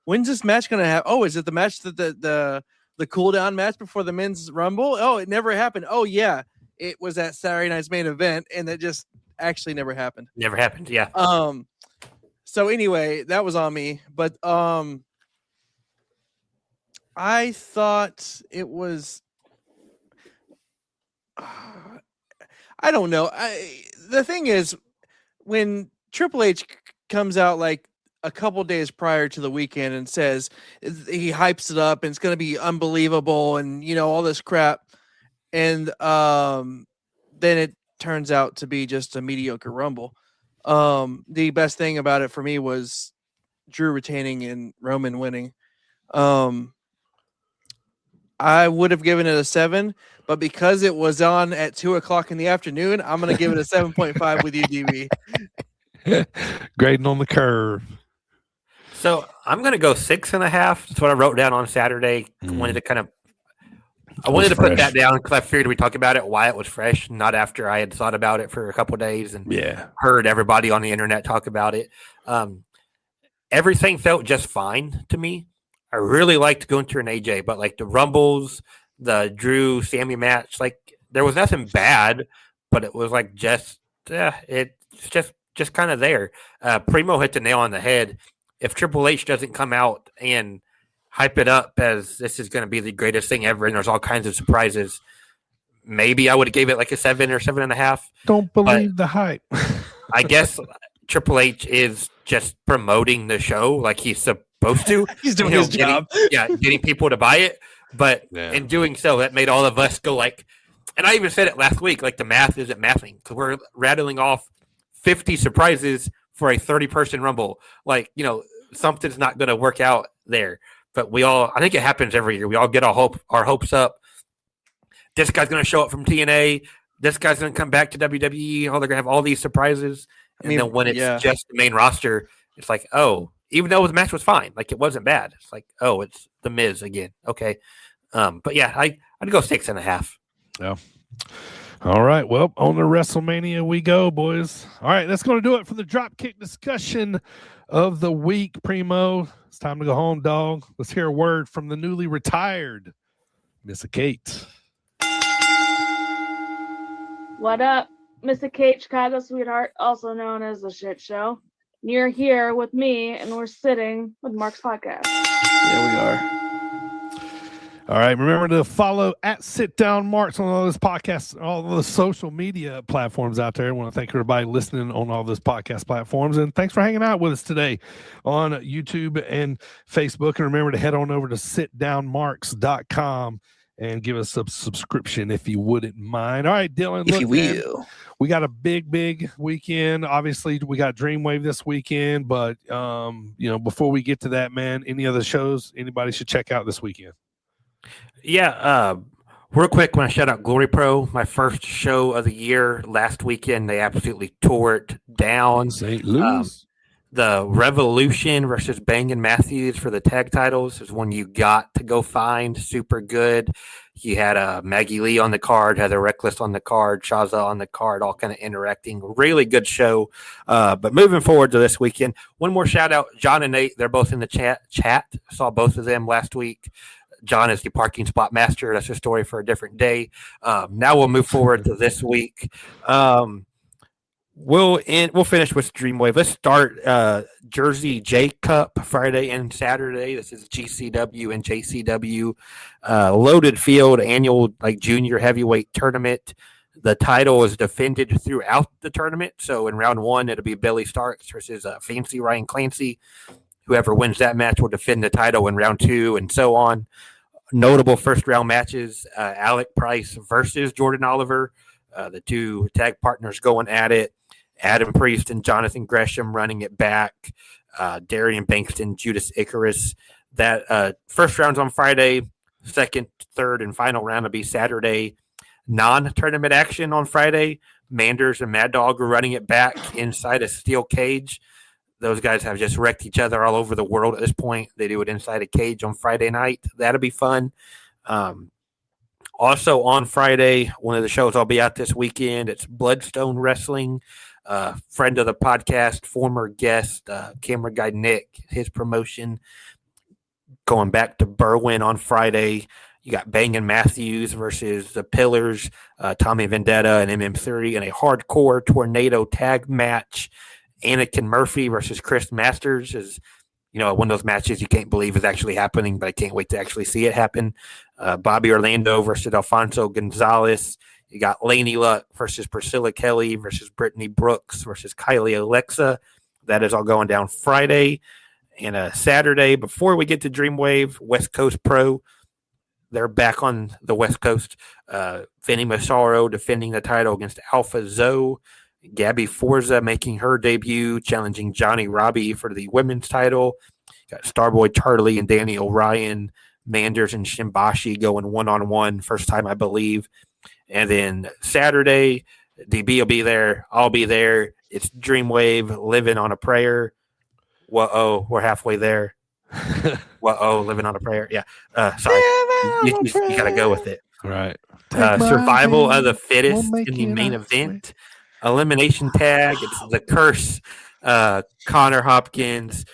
when's this match going to happen? Oh, is it the match that the cool down match before the men's Rumble? Oh, it never happened. Oh, yeah, it was at Saturday night's main event, and that just actually never happened. Never happened, yeah. So anyway, that was on me, but I thought it was. I don't know. The thing is, when Triple H comes out a couple days prior to the weekend and says he hypes it up and it's going to be unbelievable and all this crap, and then it turns out to be just a mediocre Rumble. The best thing about it for me was Drew retaining and Roman winning. I would have given it a 7, but because it was on at 2:00 in the afternoon, I'm going to give it a 7.5 with you, DB. Grading on the curve. So I'm going to go 6.5. That's what I wrote down on Saturday. I wanted to put that down because I figured we talk about it while it was fresh, not after I had thought about it for a couple of days and heard everybody on the internet talk about it. Everything felt just fine to me. I really liked Gunther and AJ, but like the Rumbles, the Drew Sammy match, like there was nothing bad, but it was like it's just kind of there. Primo hit the nail on the head. If Triple H doesn't come out and hype it up as this is going to be the greatest thing ever and there's all kinds of surprises, maybe I would have gave it like a 7 or 7.5. Don't believe the hype. I guess Triple H is just promoting the show like he's supposed to. He's doing his job. Getting people to buy it. But in doing so, that made all of us go like, and I even said it last week, like the math isn't mathing because we're rattling off 50 surprises for a 30-person Rumble. Like, something's not going to work out there. But I think it happens every year. We all get our hopes up. This guy's going to show up from TNA. This guy's going to come back to WWE. They're going to have all these surprises. And then when it's just the main roster, it's like, oh, even though the match was fine, like it wasn't bad. It's like, oh, it's The Miz again. Okay. But yeah, I'd go 6.5. Yeah. All right. Well, on to WrestleMania we go, boys. All right. That's going to do it for the Dropkick discussion of the week, Primo. It's time to go home, dog. Let's hear a word from the newly retired Missa Kate. What up, Missa Kate, Chicago sweetheart, also known as the Shit Show. You're here with me, and we're sitting with Mark's podcast. Yeah, we are. All right. Remember to follow at Sit Down Marks on all those podcasts, all the social media platforms out there. I want to thank everybody listening on all those podcast platforms. And thanks for hanging out with us today on YouTube and Facebook. And remember to head on over to sitdownmarks.com and give us a subscription if you wouldn't mind. All right, Dylan. If you will. We got a big weekend. Obviously, we got Dreamwave this weekend. But, before we get to that, man, any other shows anybody should check out this weekend? Yeah, real quick, when I shout out Glory Pro, my first show of the year last weekend, they absolutely tore it down. St. Louis. The Revolution versus Bang and Matthews for the tag titles is one you got to go find. Super good. You had Maggie Lee on the card, Heather Reckless on the card, Shaza on the card, all kind of interacting. Really good show. But moving forward to this weekend, one more shout out, John and Nate. They're both in the chat. Saw both of them last week. John is the parking spot master. That's a story for a different day. Now we'll move forward to this week. We'll finish with Dreamwave. Let's start Jersey J Cup Friday and Saturday. This is GCW and JCW loaded field annual junior heavyweight tournament. The title is defended throughout the tournament. So in round one, it'll be Billy Starks versus Fancy Ryan Clancy. Whoever wins that match will defend the title in round two, and so on. Notable first-round matches, Alec Price versus Jordan Oliver. The two tag partners going at it. Adam Priest and Jonathan Gresham running it back. Darian Bankston, Judas Icarus. That first round's on Friday. Second, third, and final round will be Saturday. Non-tournament action on Friday. Manders and Mad Dog are running it back inside a steel cage. Those guys have just wrecked each other all over the world at this point. They do it inside a cage on Friday night. That'll be fun. Also on Friday, one of the shows I'll be at this weekend, it's Bloodstone Wrestling. Friend of the podcast, former guest, camera guy Nick, his promotion. Going back to Berwyn on Friday. You got Bang & Matthews versus the Pillars, Tommy Vendetta and MM30 in a hardcore tornado tag match. Anakin Murphy versus Chris Masters is, one of those matches you can't believe is actually happening, but I can't wait to actually see it happen. Bobby Orlando versus Alfonso Gonzalez. You got Laney Luck versus Priscilla Kelly versus Brittany Brooks versus Kylie Alexa. That is all going down Friday. And Saturday, before we get to Dreamwave, West Coast Pro, they're back on the West Coast. Vinny Massaro defending the title against Alpha Zoe. Gabby Forza making her debut, challenging Johnny Robbie for the women's title. Got Starboy Charlie and Danny O'Ryan, Manders and Shimbashi going one-on-one, first time I believe. And then Saturday, DB will be there. I'll be there. It's Dreamwave, living on a prayer. Whoa, we're halfway there. Whoa, living on a prayer. Yeah. Sorry. You got to go with it. Right. Survival of the fittest in the main event. Elimination tag. It's the curse. Connor Hopkins,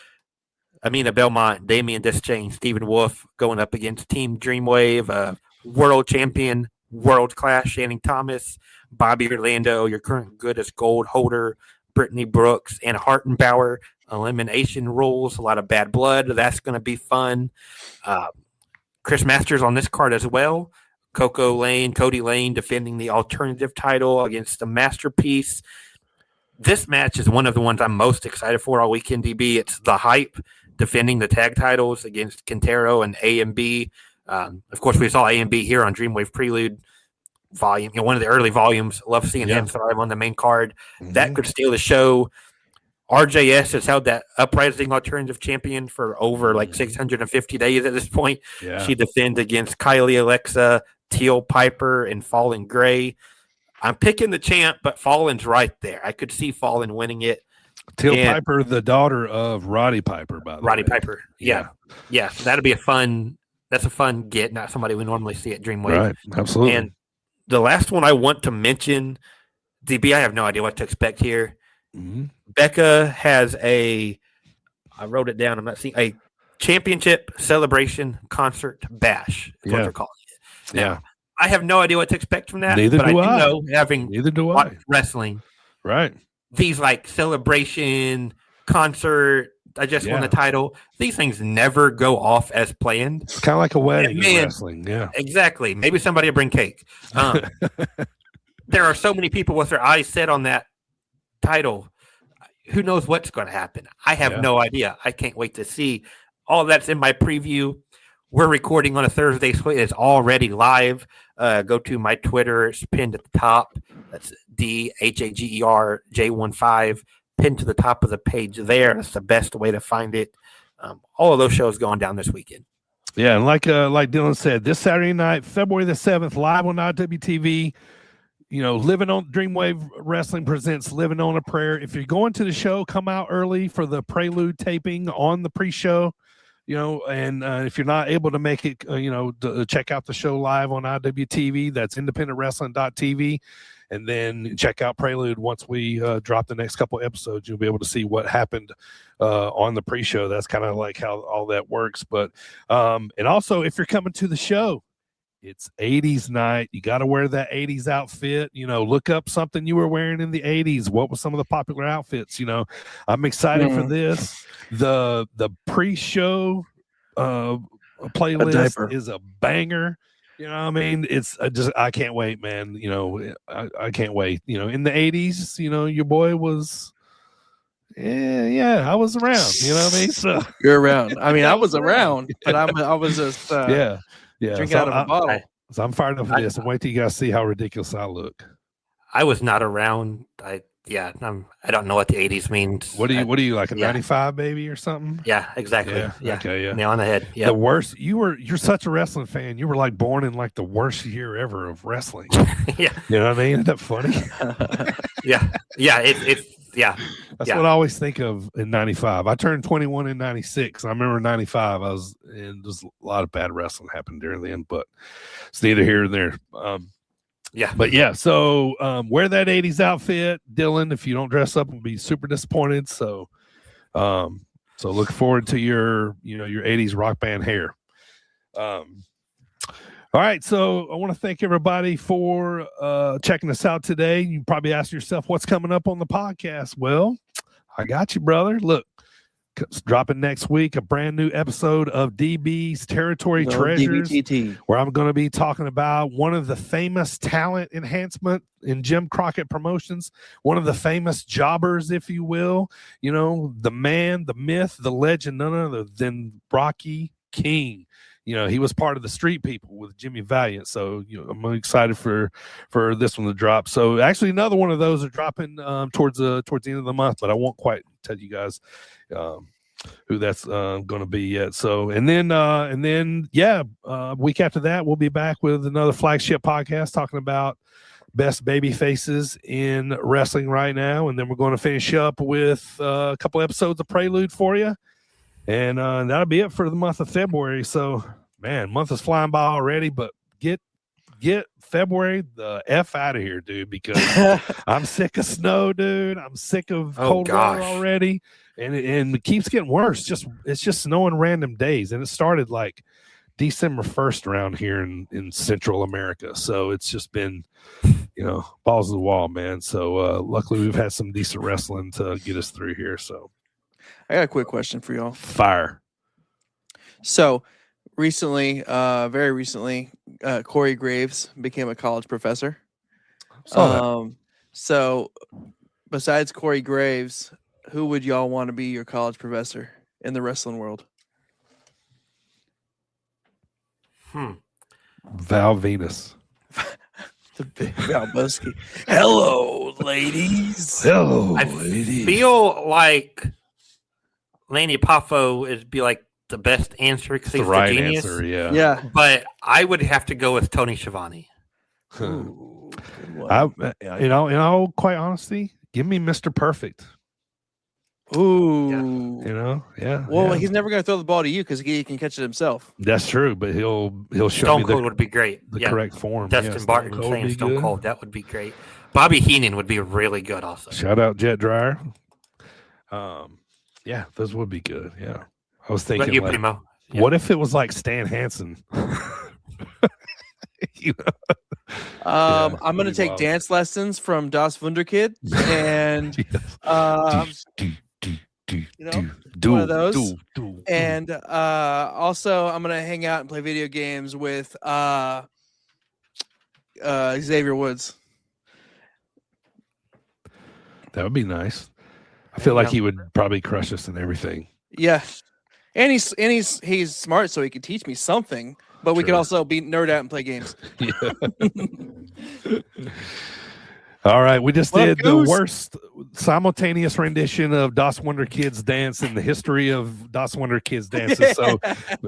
Amina Belmont, Damian Deschain, Stephen Wolf going up against Team Dreamwave, world champion, world class Shannon Thomas, Bobby Orlando, your current good as gold holder, Brittany Brooks, and Hartenbauer. Elimination rules, a lot of bad blood. That's going to be fun. Chris Masters on this card as well. Cody Lane defending the alternative title against the Masterpiece. This match is one of the ones I'm most excited for all weekend, DB. It's the Hype defending the tag titles against Quintero and A&B. Of course, we saw A&B here on Dreamwave Prelude volume, one of the early volumes. Love seeing him thrive on the main card. Mm-hmm. That could steal the show. RJS has held that Uprising Alternative Champion for over 650 days at this point. Yeah. She defends against Kylie Alexa, Teal Piper, and Fallen Gray. I'm picking the champ, but Fallen's right there. I could see Fallen winning it. Teal Piper, the daughter of Roddy Piper, by the way. Roddy Piper. Yeah. So that'll be a fun get, not somebody we normally see at Dreamwave. Right, absolutely. And the last one I want to mention, DB, I have no idea what to expect here. Mm-hmm. Becca has I wrote it down, I'm not seeing, a championship celebration concert bash is what they're calling it. Now, I have no idea what to expect from that. Neither do I. Know, having watched wrestling, right? These celebration concert, I just won the title. These things never go off as planned. It's kind of like a wedding in wrestling. Yeah, exactly. Maybe somebody will bring cake. There are so many people with their eyes set on that title. Who knows what's going to happen? I have no idea. I can't wait to see. All that's in my preview. We're recording on a Thursday, so it's already live. Go to my Twitter. It's pinned at the top. That's DHAGERJ15. Pinned to the top of the page there. That's the best way to find it. All of those shows going down this weekend. Yeah, and like Dylan said, this Saturday night, February the 7th, live on IWTV. Living on Dreamwave Wrestling presents Living on a Prayer. If you're going to the show, come out early for the Prelude taping on the pre-show. And if you're not able to make it, to check out the show live on IWTV. That's independentwrestling.tv. And then check out Prelude once we drop the next couple episodes. You'll be able to see what happened on the pre-show. That's kind of like how all that works. But and also, if you're coming to the show, it's 80s night. You got to wear that 80s outfit. Look up something you were wearing in the 80s. What were some of the popular outfits? I'm excited for this. The pre-show playlist is a banger. It's I can't wait, man. I can't wait. In the 80s, your boy was. Yeah, I was around. You know what I mean? So you're around. I mean, I was around, but I was just drinking out of a bottle. So I'm fired up for this. And wait till you guys see how ridiculous I look. I was not around. I don't know what the 80s means. What do you like a 95 baby or something? Yeah, exactly. Yeah. Okay, yeah. Nail on the head. Yeah. The worst. You're such a wrestling fan. You were born in the worst year ever of wrestling. Yeah. You know what I mean? Isn't that funny? Yeah. It's yeah. That's what I always think of in 95. I turned 21 in 96. I remember in 95, and there's a lot of bad wrestling happened during then, but it's neither here nor there. But so wear that 80s outfit, Dylan. If you don't dress up, we'll be super disappointed. So look forward to your 80s rock band hair. All right, so I want to thank everybody for checking us out today. You probably ask yourself, what's coming up on the podcast? Well, I got you, brother. Look, dropping next week, a brand new episode of DB's Territory Treasures, DBTT, where I'm going to be talking about one of the famous talent enhancement in Jim Crockett Promotions, one of the famous jobbers, if you will, the man, the myth, the legend, none other than Rocky King. He was part of the Street People with Jimmy Valiant. So, I'm excited for this one to drop. So actually another one of those are dropping towards the end of the month, but I won't quite tell you guys who that's going to be yet. So, and then week after that, we'll be back with another flagship podcast talking about best baby faces in wrestling right now. And then we're going to finish up with a couple episodes of Prelude for you. And that'll be it for the month of February. So, man, month is flying by already, but get February the F out of here, dude, because I'm sick of snow, dude. I'm sick of cold weather already. And it keeps getting worse. It's just snowing random days. And it started like December 1st around here in Central America. So it's just been, balls to the wall, man. So luckily we've had some decent wrestling to get us through here. So I got a quick question for y'all. Fire. So recently, very recently, Corey Graves became a college professor. So besides Corey Graves, who would y'all want to be your college professor in the wrestling world? Val Venus. The big Val Busky. Hello, ladies. Hello, I ladies. feel like Lanny Poffo is be like the best answer because he's the right the genius. answer, yeah. Yeah. But I would have to go with Tony Schiavone. Ooh, good one. In all quite honesty, give me Mr. Perfect. Ooh. Yeah. Well, yeah. he's never going to throw the ball to you because he can catch it himself. That's true, but he'll show Stone me Cold would be great. the correct form. Dustin Yeah, Barton Stone Cold saying be Stone good. Cold. That would be great. Bobby Heenan would be really good also. Shout out Jet Dryer. Yeah, those would be good. Yeah. I was thinking, But you, like, Primo. Yeah. what if it was like Stan Hansen? I'm going to pretty take wild. dance lessons from Das Wunderkid and one of those. And also I'm going to hang out and play video games with Xavier Woods. That would be nice. I feel like he would probably crush us and everything. Yeah. And he's smart, so he could teach me something. But we could True. also be nerd out and play games. Yeah. All right, we just What up, did the Goose? worst simultaneous rendition of Das Wonder Kids dance in the history of Das Wonder Kids dances. So,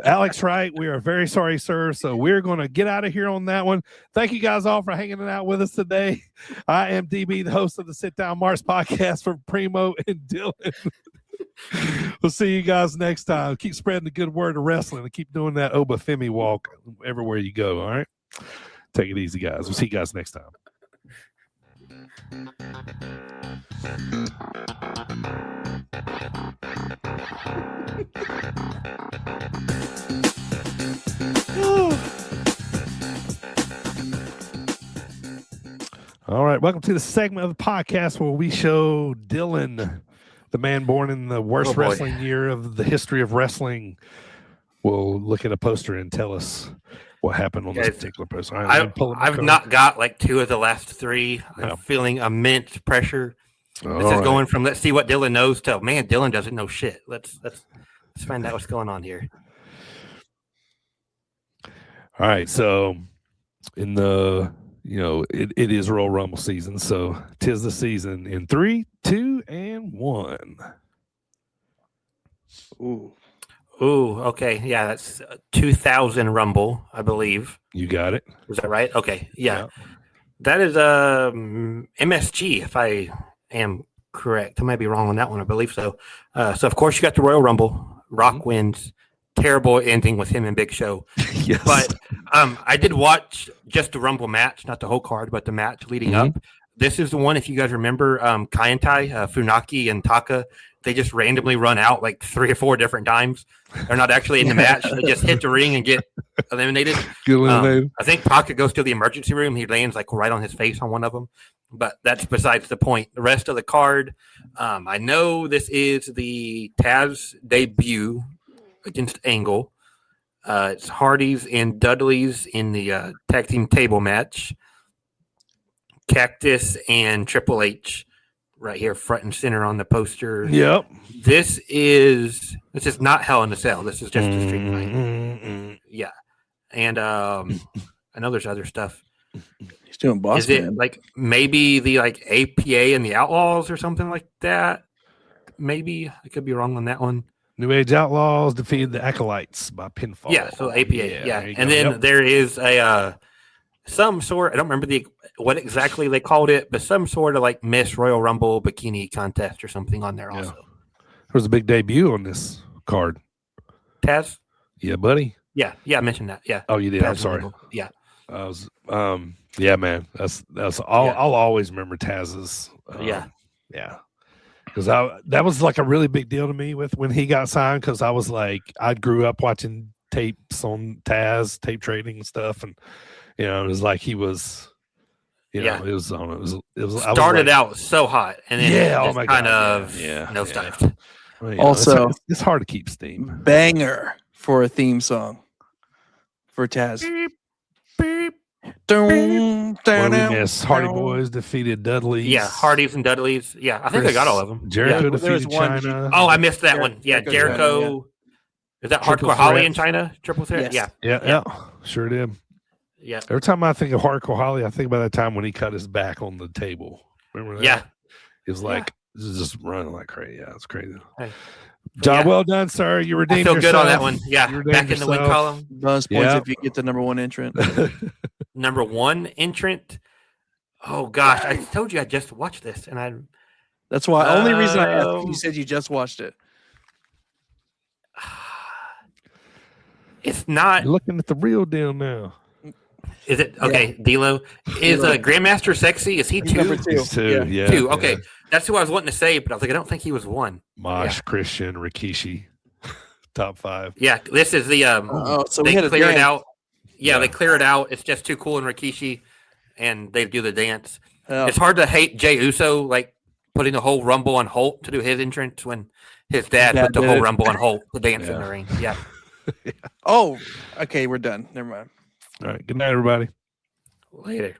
Alex Wright, we are very sorry, sir. So we're going to get out of here on that one. Thank you guys all for hanging out with us today. I am DB, the host of the Sit Down Mars podcast for Primo and Dylan. We'll see you guys next time. Keep spreading the good word of wrestling and keep doing that Obafemi walk everywhere you go. All right. Take it easy, guys. We'll see you guys next time. All right. Welcome to the segment of the podcast where we show Dylan, the man born in the worst wrestling year of the history of wrestling, will look at a poster and tell us what happened on this particular poster. All right, I've not got like two of the last three. I'm feeling immense pressure. This is going from let's see what Dylan knows to man, Dylan doesn't know shit. Let's find out what's going on here. All right, so in the it is Royal Rumble season, so 'tis the season in 3, 2, and 1. Ooh. Ooh, okay. Yeah, that's 2000 Rumble, I believe. You got it. Is that right? Okay. Yeah. That is MSG, if I am correct. I might be wrong on that one. I believe so. So, of course, you got the Royal Rumble. Rock wins. Terrible ending with him and Big Show. Yes. But I did watch just the Rumble match, not the whole card, but the match leading up. This is the one, if you guys remember, Kaientai, Funaki, and Taka, they just randomly run out like 3 or 4 different times. They're not actually in the match. They just hit the ring and get eliminated. I think Taka goes to the emergency room. He lands like right on his face on one of them. But that's besides the point. The rest of the card, I know this is the Taz debut against Angle. It's Hardy's and Dudley's in the tag team table match. Cactus and Triple H right here front and center on the poster. Yep. This is not Hell in a Cell. This is just a street fight. Yeah. And I know there's other stuff. He's doing boss. Is it like maybe the like APA and the Outlaws or something like that? Maybe I could be wrong on that one. New Age Outlaws defeated the Acolytes by pinfall. Yeah, so APA. Yeah. And go. then there is a some sort. I don't remember what exactly they called it, but some sort of like Miss Royal Rumble bikini contest or something on there. Also, there was a big debut on this card. Taz. Yeah, buddy. Yeah, I mentioned that. Yeah. Oh, you did. Taz I'm sorry. Yeah. I was. Yeah, man. That's all. Yeah. I'll always remember Taz's. Yeah. Because that was like a really big deal to me when he got signed. Because I was like, I grew up watching tapes on Taz, tape trading and stuff, and it was like he was. It was on. It was. Started out so hot, and then oh my kind God, of yeah. nosedived. Well, Also, it's hard to keep steam. Banger for a theme song for Taz. Beep, beep. What did we miss? Hardy Boys defeated Dudleys. Yeah, Hardys and Dudleys. Yeah, I think I got all of them. Jericho there was defeated one- China. Oh, I missed that one. Yeah, Jericho, Jericho. Is that Triple Hardcore Holly threat. in China? Triple threat? Yes. Yeah. Sure did. Yeah. Every time I think of Hardcore Holly, I think about that time when he cut his back on the table. Remember that? Yeah. He was like, this is just running like crazy. Yeah, it's crazy. Hey. Job Yeah. well done, sir. You I redeemed feel yourself. good on that one. Yeah. You Back redeemed in the win yourself. column. Bonus points Yeah. if you get the number one entrant. Number one entrant. Oh gosh, I told you I just watched this, and I. That's why. Only reason I asked Oh. you said you just watched it. It's not. You're looking at the real deal now. Is it okay? D'Lo is Grandmaster sexy? Is he He's two? number two. He's two. Yeah. Two. Okay, yeah. that's who I was wanting to say, but I was like, I don't think he was one. Mosh, Christian, Rikishi, top 5. Yeah, this is the So we they had a clear it dance. out. Yeah, they clear it out. It's just too cool and Rikishi, and they do the dance. Yeah. It's hard to hate Jey Uso like putting the whole Rumble on Holt to do his entrance when his dad Dad put the did whole it. Rumble on Holt to dance in Yeah. the ring. Yeah. Oh, okay, we're done. Never mind. All right. Good night, everybody. Later.